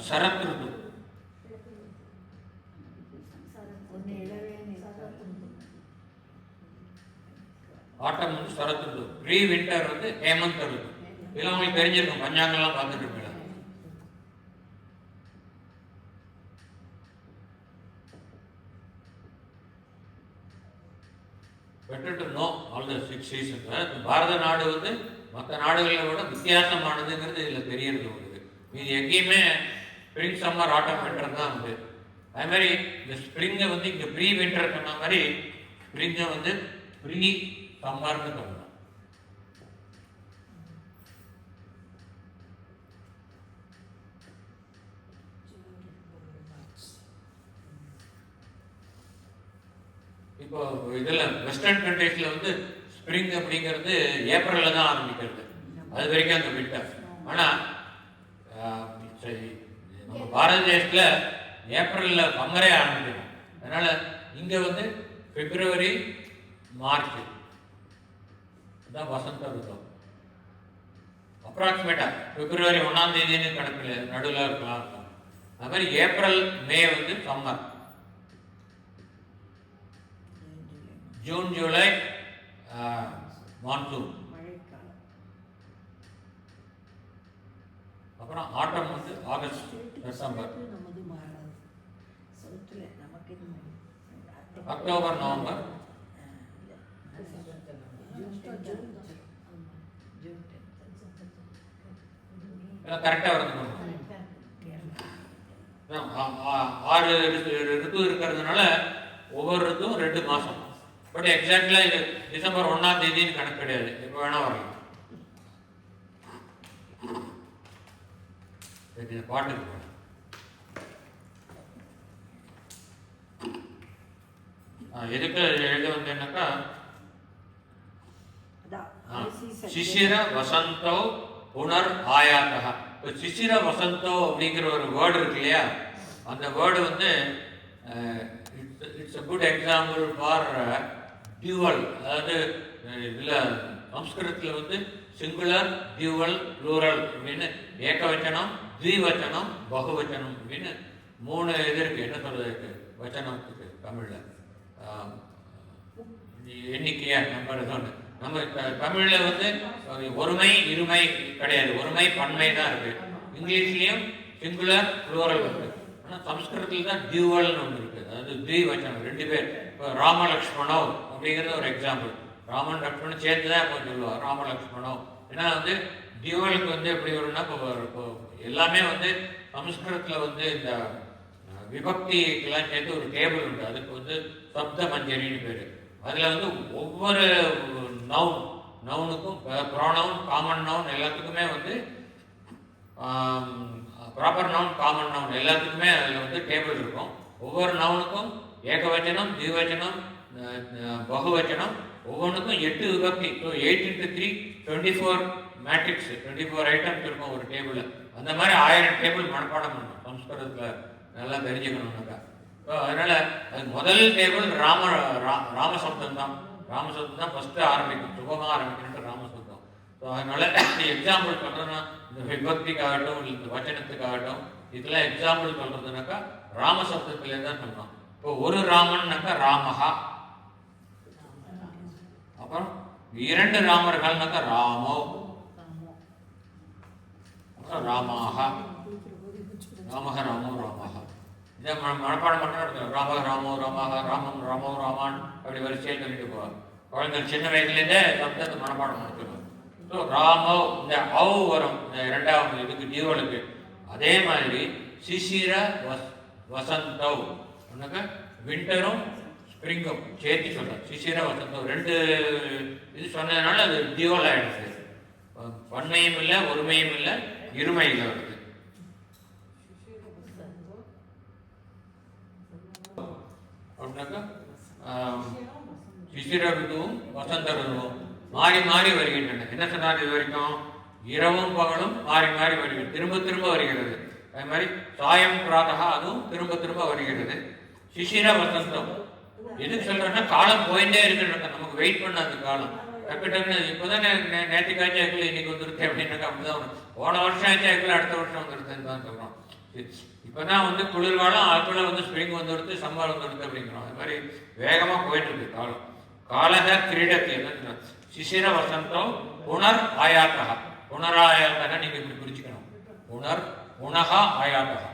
சரத் ருது. ஆட்டம் சரத் ருது. ப்ரீ வின்டர் ஹேமந்த் ருது. இதெல்லாம் உங்களுக்கு தெரிஞ்சிருக்கும், பஞ்சாங்கெல்லாம் பார்த்துட்டு இருப்பீங்க. Better to know all the 6 seasons. Bharata நாடு மற்ற நாடுகளை விட வித்தியாசமானதுங்கிறது இதில் தெரியறது உங்களுக்கு. இது எங்கேயுமே ஸ்ப்ரிங் சம்மர் ஆட்டம் வின்டர் தான் வந்து. அதே மாதிரி இந்த ஸ்ப்ரிங்கை வந்து இங்கே ப்ரீ வின்டர் சொன்ன மாதிரி ஸ்ப்ரிங்கை வந்து ப்ரீ சம்மர்னு சொல்லணும். இப்போ இதில் வெஸ்டர்ன் கண்ட்ரீஸில் வந்து ஸ்ப்ரிங் அப்படிங்கிறது ஏப்ரலில் தான் ஆரம்பிக்கிறது, அது வரைக்கும் அந்த வின்டர். ஆனால் நம்ம பாரத தேசத்தில் ஏப்ரலில் சம்மரே ஆரம்பிக்கணும். அதனால் இங்கே வந்து பிப்ரவரி மார்ச் தான் வசந்த ருத்தம். அப்ராக்சிமேட்டாக பிப்ரவரி 1ஆம் தேதின்னு கணக்கில் நடுவில் இருக்கலாம் இருக்கும். அது மாதிரி ஏப்ரல் மே வந்து சம்மர், ஜூன் ஜூலை மான்சூன், மழைக்காலம். அப்புறம் ஆட்டம் வந்து ஆகஸ்ட் செப்டம்பர், நமது மாறாது சவுத்தில் நமக்கு அக்டோபர் நவம்பர், எல்லாம் கரெக்டாக வரணும். 6 ரித்து இருக்கிறதுனால ஒவ்வொரு ரித்தும் 2 மாதம். பட் எக்ஸாக்ட்லாம் இது டிசம்பர் 1ஆம் தேதின்னு கணக்கு கிடையாது, எப்போ வேணா வரலாம். இந்த பாட்டுக்கு எதுக்கு எழுத வந்தேன்னாக்கா, சிசிர வசந்தோ புனர் ஆயாத்தா. இப்போ சிசிர வசந்தோ அப்படிங்கிற ஒரு வேர்டு இருக்கு இல்லையா, அந்த வேர்டு வந்து it's a good example for dual. அதாவது இதில் சம்ஸ்கிருதத்தில் வந்து சிங்குலர், டியூவல், ப்ளூரல் அப்படின்னு ஏகவச்சனம், த்விவச்சனம், பகுவச்சனம் அப்படின்னு 3 இது இருக்குது. என்ன சொல்றது வச்சனத்துக்கு தமிழில் எண்ணிக்கையாக நம்பர் ஒன்று. நம்ம தமிழில் வந்து ஒருமை இருமை கிடையாது, ஒருமை பன்மை தான் இருக்குது. இங்கிலீஷ்லேயும் சிங்குலர், ப்ளூரல் இருக்குது. ஆனால் சம்ஸ்கிருதத்தில் தான் டியூவல்னு ஒன்று இருக்குது, அதாவது த்விவச்சனம், 2 பேர். இப்போ ராமலக்ஷ்மணோ அப்படிங்கிறது ஒரு எக்ஸாம்பிள். ராமன் லக்ஷ்மணன் சேர்த்து தான் இப்போ சொல்லுவார் ராமலக்ஷ்மணோ. ஏன்னா வந்து டியூவலுக்கு வந்து எப்படி வரும்னா, இப்போ எல்லாமே வந்து சம்ஸ்கிருதத்தில் வந்து இந்த விபக்திக்கெல்லாம் சேர்த்து ஒரு டேபிள் உண்டு, அதுக்கு வந்து சப்த மஞ்சரின்னு பேர். அதில் வந்து ஒவ்வொரு நவுனுக்கும் ப்ரோனவுன், காமன் நவுன் எல்லாத்துக்குமே வந்து ப்ராப்பர் நவுன், காமன் நவுன் எல்லாத்துக்குமே அதில் வந்து டேபிள் இருக்கும். ஒவ்வொரு நவுனுக்கும் ஏகவச்சனம், திவச்சனம், பகுவச்சனம், ஒவ்வொன்றுக்கும் 8 விபக்தி. ஸோ 8 × 3 24 மேட்ரிக்ஸ், 24 ஐட்டம்ஸ் இருக்கும் ஒரு டேபிளில். அந்த மாதிரி 1000 டேபிள் மனப்பாடம் பண்ணணும் சம்ஸ்கிருதத்தில் நல்லா தெரிஞ்சுக்கணும்னாக்கா. ஸோ அதனால் அது முதல் டேபிள் ராமசப்தம் தான். ராமசப்தம் தான் ஃபஸ்ட்டு ஆரம்பிக்கும், சுபமாக ஆரம்பிக்கணுன்ட்டு ராமசப்தம். ஸோ அதனால் எக்ஸாம்பிள் சொல்கிறேன்னா, இந்த விபக்திக்காகட்டும் இல்லை இந்த வச்சனத்துக்காகட்டும் இதெல்லாம் எக்ஸாம்பிள் சொல்கிறதுனாக்கா ராமசப்தத்திலே தான் சொல்லணும். இப்போ ஒரு ராமன்னாக்கா ராமஹா, அப்புறம் 2 ராமர்கள்னாக்கா ராமோ, அப்புறம் ராமாஹா, ராமஹ ராமோ ராமஹா. இதை மனப்பாடம் பண்ணணும். ராம ராமோ ராமஹா, ராமம் ராமோ ராமான் அப்படி வரிசையாக சொல்லிட்டு போவாங்க. குழந்தைகள் சின்ன வயசுலேருந்தே சப்தத்தை மனப்பாடம் பண்ணிக்கணும். ஸோ ராமோ, இந்த அவு வரும் இந்த 2வது இதுக்கு டியூவலுக்கு. அதே மாதிரி சிசிர வசந்தோ உனக்கு விண்டரும் ஸ்ப்ரிங்கும் சேர்த்து சொல்கிறேன். சிசிர வசந்தம் 2 இது சொன்னதுனால அது டியூவல் ஆகிடுச்சு. பன்மையும் இல்லை, ஒருமையும் இல்லை, இருமை இல்லை வருது. அப்படின்னாக்கா சிசிர ருதுவும் வசந்த ருதுவும் மாறி மாறி வருகின்றன. என்ன சொன்னார் இது வரைக்கும்? இரவும் பகலும் மாறி மாறி வருகிறது, திரும்ப திரும்ப வருகிறது. அதே மாதிரி சாயம் பிராதகா, அதுவும் திரும்ப திரும்ப வருகிறது. சிசிர வசந்தம் எதுக்கு சொல்றேன்னா, காலம் போயிட்டே இருக்குன்னு நமக்கு வெயிட் பண்ண அந்த காலம் டக்கு டக்குன்னு. இப்போதான் நேற்று காய்ச்சா இருக்குல்ல, இன்னைக்கு வந்துருக்கு அப்படின்னாக்கா அப்படிதான் வரும். போன வருஷம் ஆச்சா இருக்குல்ல, அடுத்த வருஷம் வந்துருக்குன்னு தான் சொல்கிறோம். இப்போதான் வந்து குளிர்காலம், அதுக்குள்ள வந்து ஸ்ப்ரிங் வந்துடுது, சம்மர் வந்துடுது அப்படிங்கிறோம். அது மாதிரி வேகமாக போயிட்டு இருக்கு காலம். காலக கிரீடத்தை என்ன சிசிர வசந்தம் புனர் ஆயாத்தகா. புனராயாத்தகா நீங்க இப்படி பிரிச்சுக்கணும். புனர் புனகா ஆயாத்தகா.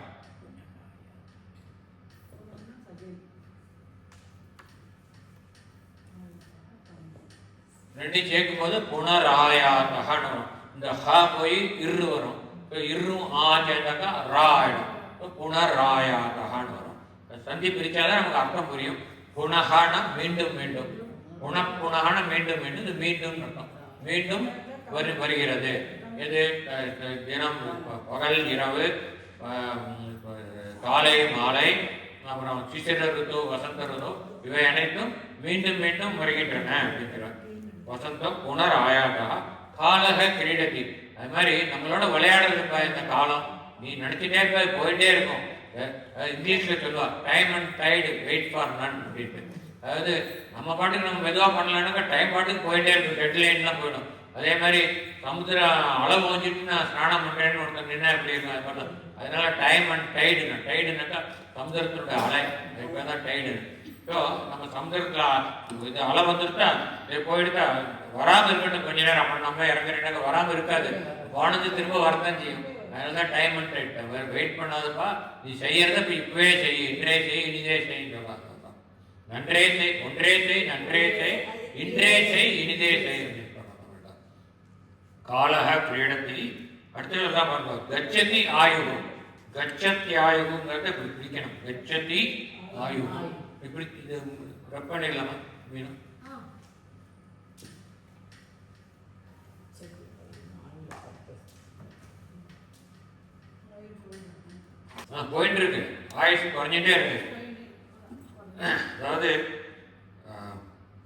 ரெண்டையும் சேர்க்கும் போது புனராயாத்தகான்னு வரும். இந்த ஹ போய் இரு வரும். இரும் ஆ சேர்ந்தாக்கா ரா ஆயிடும். புனராயாகான்னு வரும். சந்தி பிரிச்சாதான் நமக்கு அர்த்தம் புரியும். புனகான மீண்டும் மீண்டும், புனகான மீண்டும் மீண்டும், இது மீண்டும் அர்த்தம். மீண்டும் வருகிறது. இது தினம், பகல் இரவு, காலை மாலை, அப்புறம் சிசிர ருது, வசந்த ருது, இவை அனைத்தும் மீண்டும் மீண்டும் வருகின்றன அப்படிங்கிறார். வசந்தம் புனர் ஆயாகா காலக கிரீடத்தி. அது மாதிரி நம்மளோட விளையாடுறதுப்பா இந்த காலம். நீ நினைச்சிட்டே இருப்ப, போயிட்டே இருக்கும். இங்கிலீஷ்ல சொல்லுவா time and tide wait for none அப்படின்ட்டு. அதாவது நம்ம பாட்டுக்கு நம்ம மெதுவாக பண்ணலான்னாக்கா டைம் பாட்டுக்கு போயிட்டே இருக்கும், டெட்லைன்லாம் போயிடும். அதே மாதிரி சமுத்திரம் அளவு வச்சுட்டு நான் ஸ்நானம் பண்ணுறேன்னு ஒருத்தர் நின்னா எப்படி இருக்கும் அது பண்ணலாம். அதனால டைம் அண்ட் டைடுங்க. டைடுனாக்கா சமுதிரத்தினுடைய அலை, இப்போ தான் டைடு. ஸோ நம்ம சமுதிரத்தில் இது அலை வந்துருட்டா போயிடுதா, வராமல் இருக்கட்டும் கொஞ்ச நேரம். அப்புறம் நம்ம இறங்குறேன்னாக்கா வராமல் இருக்காது, போனது திரும்ப வரத்தான் செய்யும். அதனால தான் டைம் அண்ட் டைட். வெயிட் பண்ணாதப்பா, நீ செய்யறத இப்போ இப்பவே செய், இன்றே செய் இனிதே செய்ன்னு சொல்லுவாங்க. நன்றே செய், ஒன்றே செய், நன்றே செய், இன்றே செய், இனிதே செய் அப்படின்னு சொல்றாங்க. காலக கிரீடத்தி. அடுத்தது தான் பார்ப்போம். கச்சதி ஆயுகு. கச்சத்தி ஆயுகுங்கிறத இப்படி பிடிக்கணும். கச்சதி ஆயுகு இப்படி. இது கற்பனை இல்லாம வேணும். போயிட்டு இருக்கு, ஆயுசு குறைஞ்சிட்டே இருக்கு. அதாவது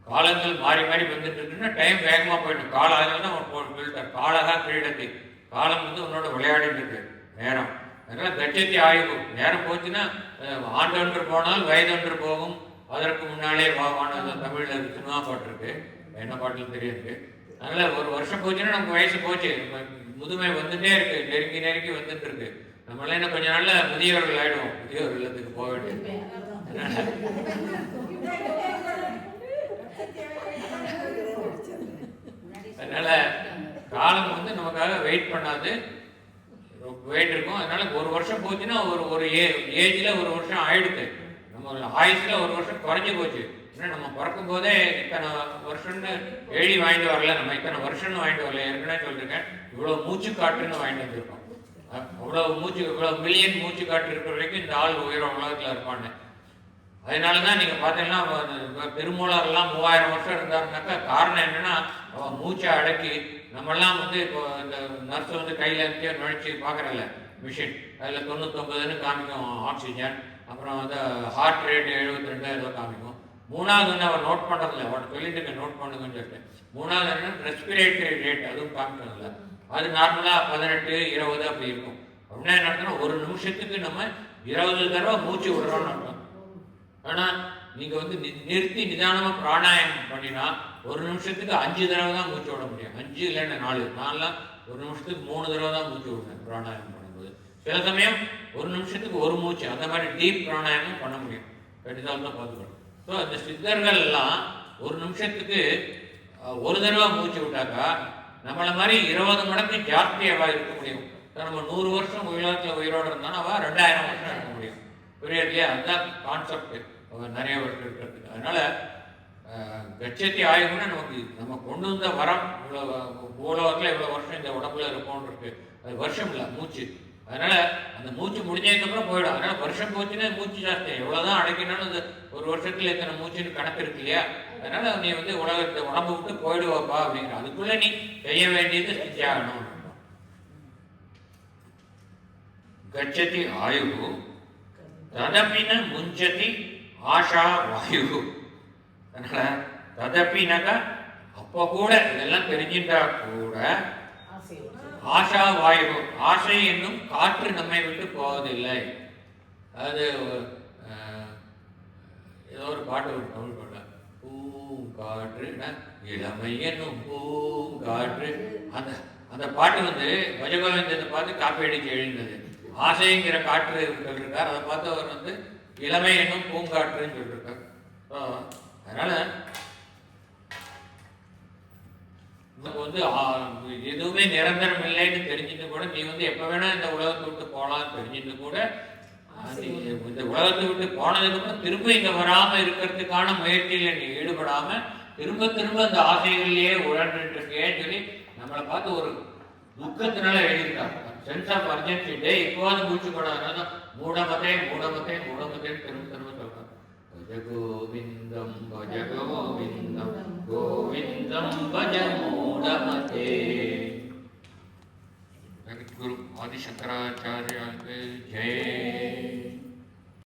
காலங்கள் மாறி மாறி வந்துட்டு இருக்குன்னா டைம் வேகமாக போயிடும். காலம் தான் காலகா கிரீடத்தை. காலம் உன்னோட விளையாடிட்டு இருக்கு நேரம். அதனால கட்சத்தி ஆயுகு. நேரம் போச்சுன்னா ஆண்டொன்று போனால் வயதொன்று போகும், அதற்கு முன்னாலே வாவான தமிழ்ல சினிமா பாட்டு இருக்கு, என்ன பாட்டுன்னு தெரியாது. அதனால ஒரு வருஷம் போச்சுன்னா நமக்கு வயசு போச்சு, முதுமை வந்துட்டே இருக்கு, நெருங்கி நெருங்கி வந்துட்டு இருக்கு. நம்மளாம் என்ன கொஞ்ச நாள்ல முதியவர்கள் ஆயிடுவோம், முதியோர் இல்லத்துக்கு போக வேண்டியது. அதனால காலம் நமக்காக வெயிட் பண்ணாது, வெயிட் இருக்கும். அதனால ஒரு வருஷம் போச்சுன்னா ஒரு ஏஜ்ல ஒரு வருஷம் ஆயிடுது, நம்ம ஆயுசுல ஒரு வருஷம் குறைஞ்சி போச்சு. ஏன்னா நம்ம பிறக்கும் போதே இத்தனை வருஷம்னு எழுதி வாங்கிட்டு வரல, நம்ம இத்தனை வருஷம்னு வாங்கிட்டு வரல. ஏற்கனவே சொல்லிருக்கேன், இவ்வளவு மூச்சு காட்டுன்னு வாங்கிட்டு வந்திருக்கோம். இவ்வளவு மில்லியன் மூச்சு காட்டு இருக்கிற வரைக்கும் இந்த ஆள் உயரம் உலகத்துல இருப்பான்னு. அதனாலதான் நீங்க பாத்தீங்கன்னா பெருமூலர்லாம் 3000 வருஷம் இருந்தாருனாக்கா காரணம் என்னன்னா, அவன் மூச்சை அடக்கி நம்மெல்லாம் இப்போ இந்த நர்ஸ் கையில இருந்து நுழைச்சி பாக்குறல மிஷின், அதுல 99ன்னு காமிக்கும் ஆக்சிஜன், அப்புறம் ஹார்ட் ரேட் 72 ஏதோ காமிக்கும். மூணாவது அவர் நோட் பண்றதில்ல, அவன் சொல்லிட்டு நோட் பண்ணுங்கன்னு சொல்லிட்டு. மூணாவது என்ன ரெஸ்பிரேட்டரி ரேட், அதுவும் காமிக்கிறதில்ல. அது நார்மலா 18, 20 அப்படி இருக்கும். அப்படின்னா என்ன அர்த்தம், ஒரு நிமிஷத்துக்கு நம்ம 20 தடவை மூச்சு விடுறோம்னு அர்த்தம். ஆனா நீங்க நிறுத்தி நிதானமா பிராணாயாமம் பண்ணினா ஒரு நிமிஷத்துக்கு 5 தடவை தான் மூச்சு விட முடியும். 5 இல்லைன்னா 4. நான்லாம் ஒரு நிமிஷத்துக்கு 3 தடவை தான் மூச்சு விடுவேன் பிராணாயாமம் பண்ணும்போது. சில சமயம் ஒரு நிமிஷத்துக்கு ஒரு மூச்சு, அந்த மாதிரி டீப் பிராணாயாமம் பண்ண முடியும். கண்டிப்பாக தான் பார்த்துக்கணும். ஸோ இந்த சித்தர்கள் எல்லாம் ஒரு நிமிஷத்துக்கு ஒரு தடவை மூச்சு விட்டாக்கா நம்மளை மாதிரி 20 மடங்கு ஜாஸ்தியாக இருக்க முடியும். நம்ம 100 வருஷம் உலகத்தில் உயிரோடு இருந்தாலும் அவள் 2000 வருஷம் இருக்க முடியும். புரியுதுலையா? அதுதான் கான்செப்ட் நிறைய வருஷம் இருக்கிறதுக்கு. அதனால கட்சத்தி ஆயுகுன்னா நம்ம கொண்டு வந்த வரம், இவ்வளோ உலகத்தில் இவ்வளோ வருஷம் இந்த உடம்புல இருப்போம்னு இருக்கு. அது வருஷம் இல்லை, மூச்சு. அதனால அந்த மூச்சு முடிஞ்சதுக்கப்புறம் போயிடும். அதனால வருஷம் போச்சுன்னா மூச்சு ஜாஸ்தி, எவ்வளோதான் அடைக்கணும்னு அந்த ஒரு வருஷத்துல எத்தனை மூச்சுன்னு கணக்கு இருக்கு இல்லையா? அதனால நீ உலகத்தை உடம்பு விட்டு போயிடுவாப்பா அப்படிங்கிற. அதுக்குள்ள நீ செய்ய வேண்டியது செஞ்சாகணும். கச்சதி ஆயுகு ததப்பின முஞ்சதி ஆஷா வாயு. அதனால ததப்பினக அப்போ கூட இதெல்லாம் தெரிஞ்சிட்டா கூட ஆஷா வாயு, ஆசை என்னும் காற்று நம்மை விட்டு போவதில்லை. அது ஏதோ ஒரு பாட்டு, ஒரு தமிழ் பாட்டு, பூங்காற்று இளமை என்னும் பூங்காற்று. அந்த பாட்டு பஜகோவிந்தத்தை பார்த்து காப்பி அடிச்சு எழுந்தது. ஆசைங்கிற காற்று சொல்லிருக்கார், அதை பார்த்து அவர் இளமை என்னும் பூங்காற்றுன்னு சொல்லிருக்கார். அதனால எதுவுமே நிரந்தரம் இல்லைன்னு தெரிஞ்சுட்டு கூட நீ எப்ப வேணா இந்த உலகத்தை விட்டு போகலாம் தெரிஞ்சுட்டு கூட இந்த உலகத்தை விட்டு போனதுக்கு அப்புறம் திரும்ப இங்க வராம இருக்கிறதுக்கான முயற்சியில நீ ஈடுபடாம திரும்ப திரும்ப அந்த ஆசைகள்லயே உழன்றுட்டு இருக்கேன்னு சொல்லி நம்மளை பார்த்து ஒரு துக்கத்தினால எழுதியிருக்காங்க. சென்ஸ் ஆஃப் அர்ஜென்சி டே இப்போவாது முடிச்சு போனாங்க. மூடமதே மூடமதே மூடமதே திரும்ப திரும்ப சொல்றாங்க. பஜ கோவிந்தம் பஜ கோவிந்தம் கோவிந்தம் பஜ மூடமதே. குரு ஆதி சங்கராச்சாரியாருக்கு ஜெய்.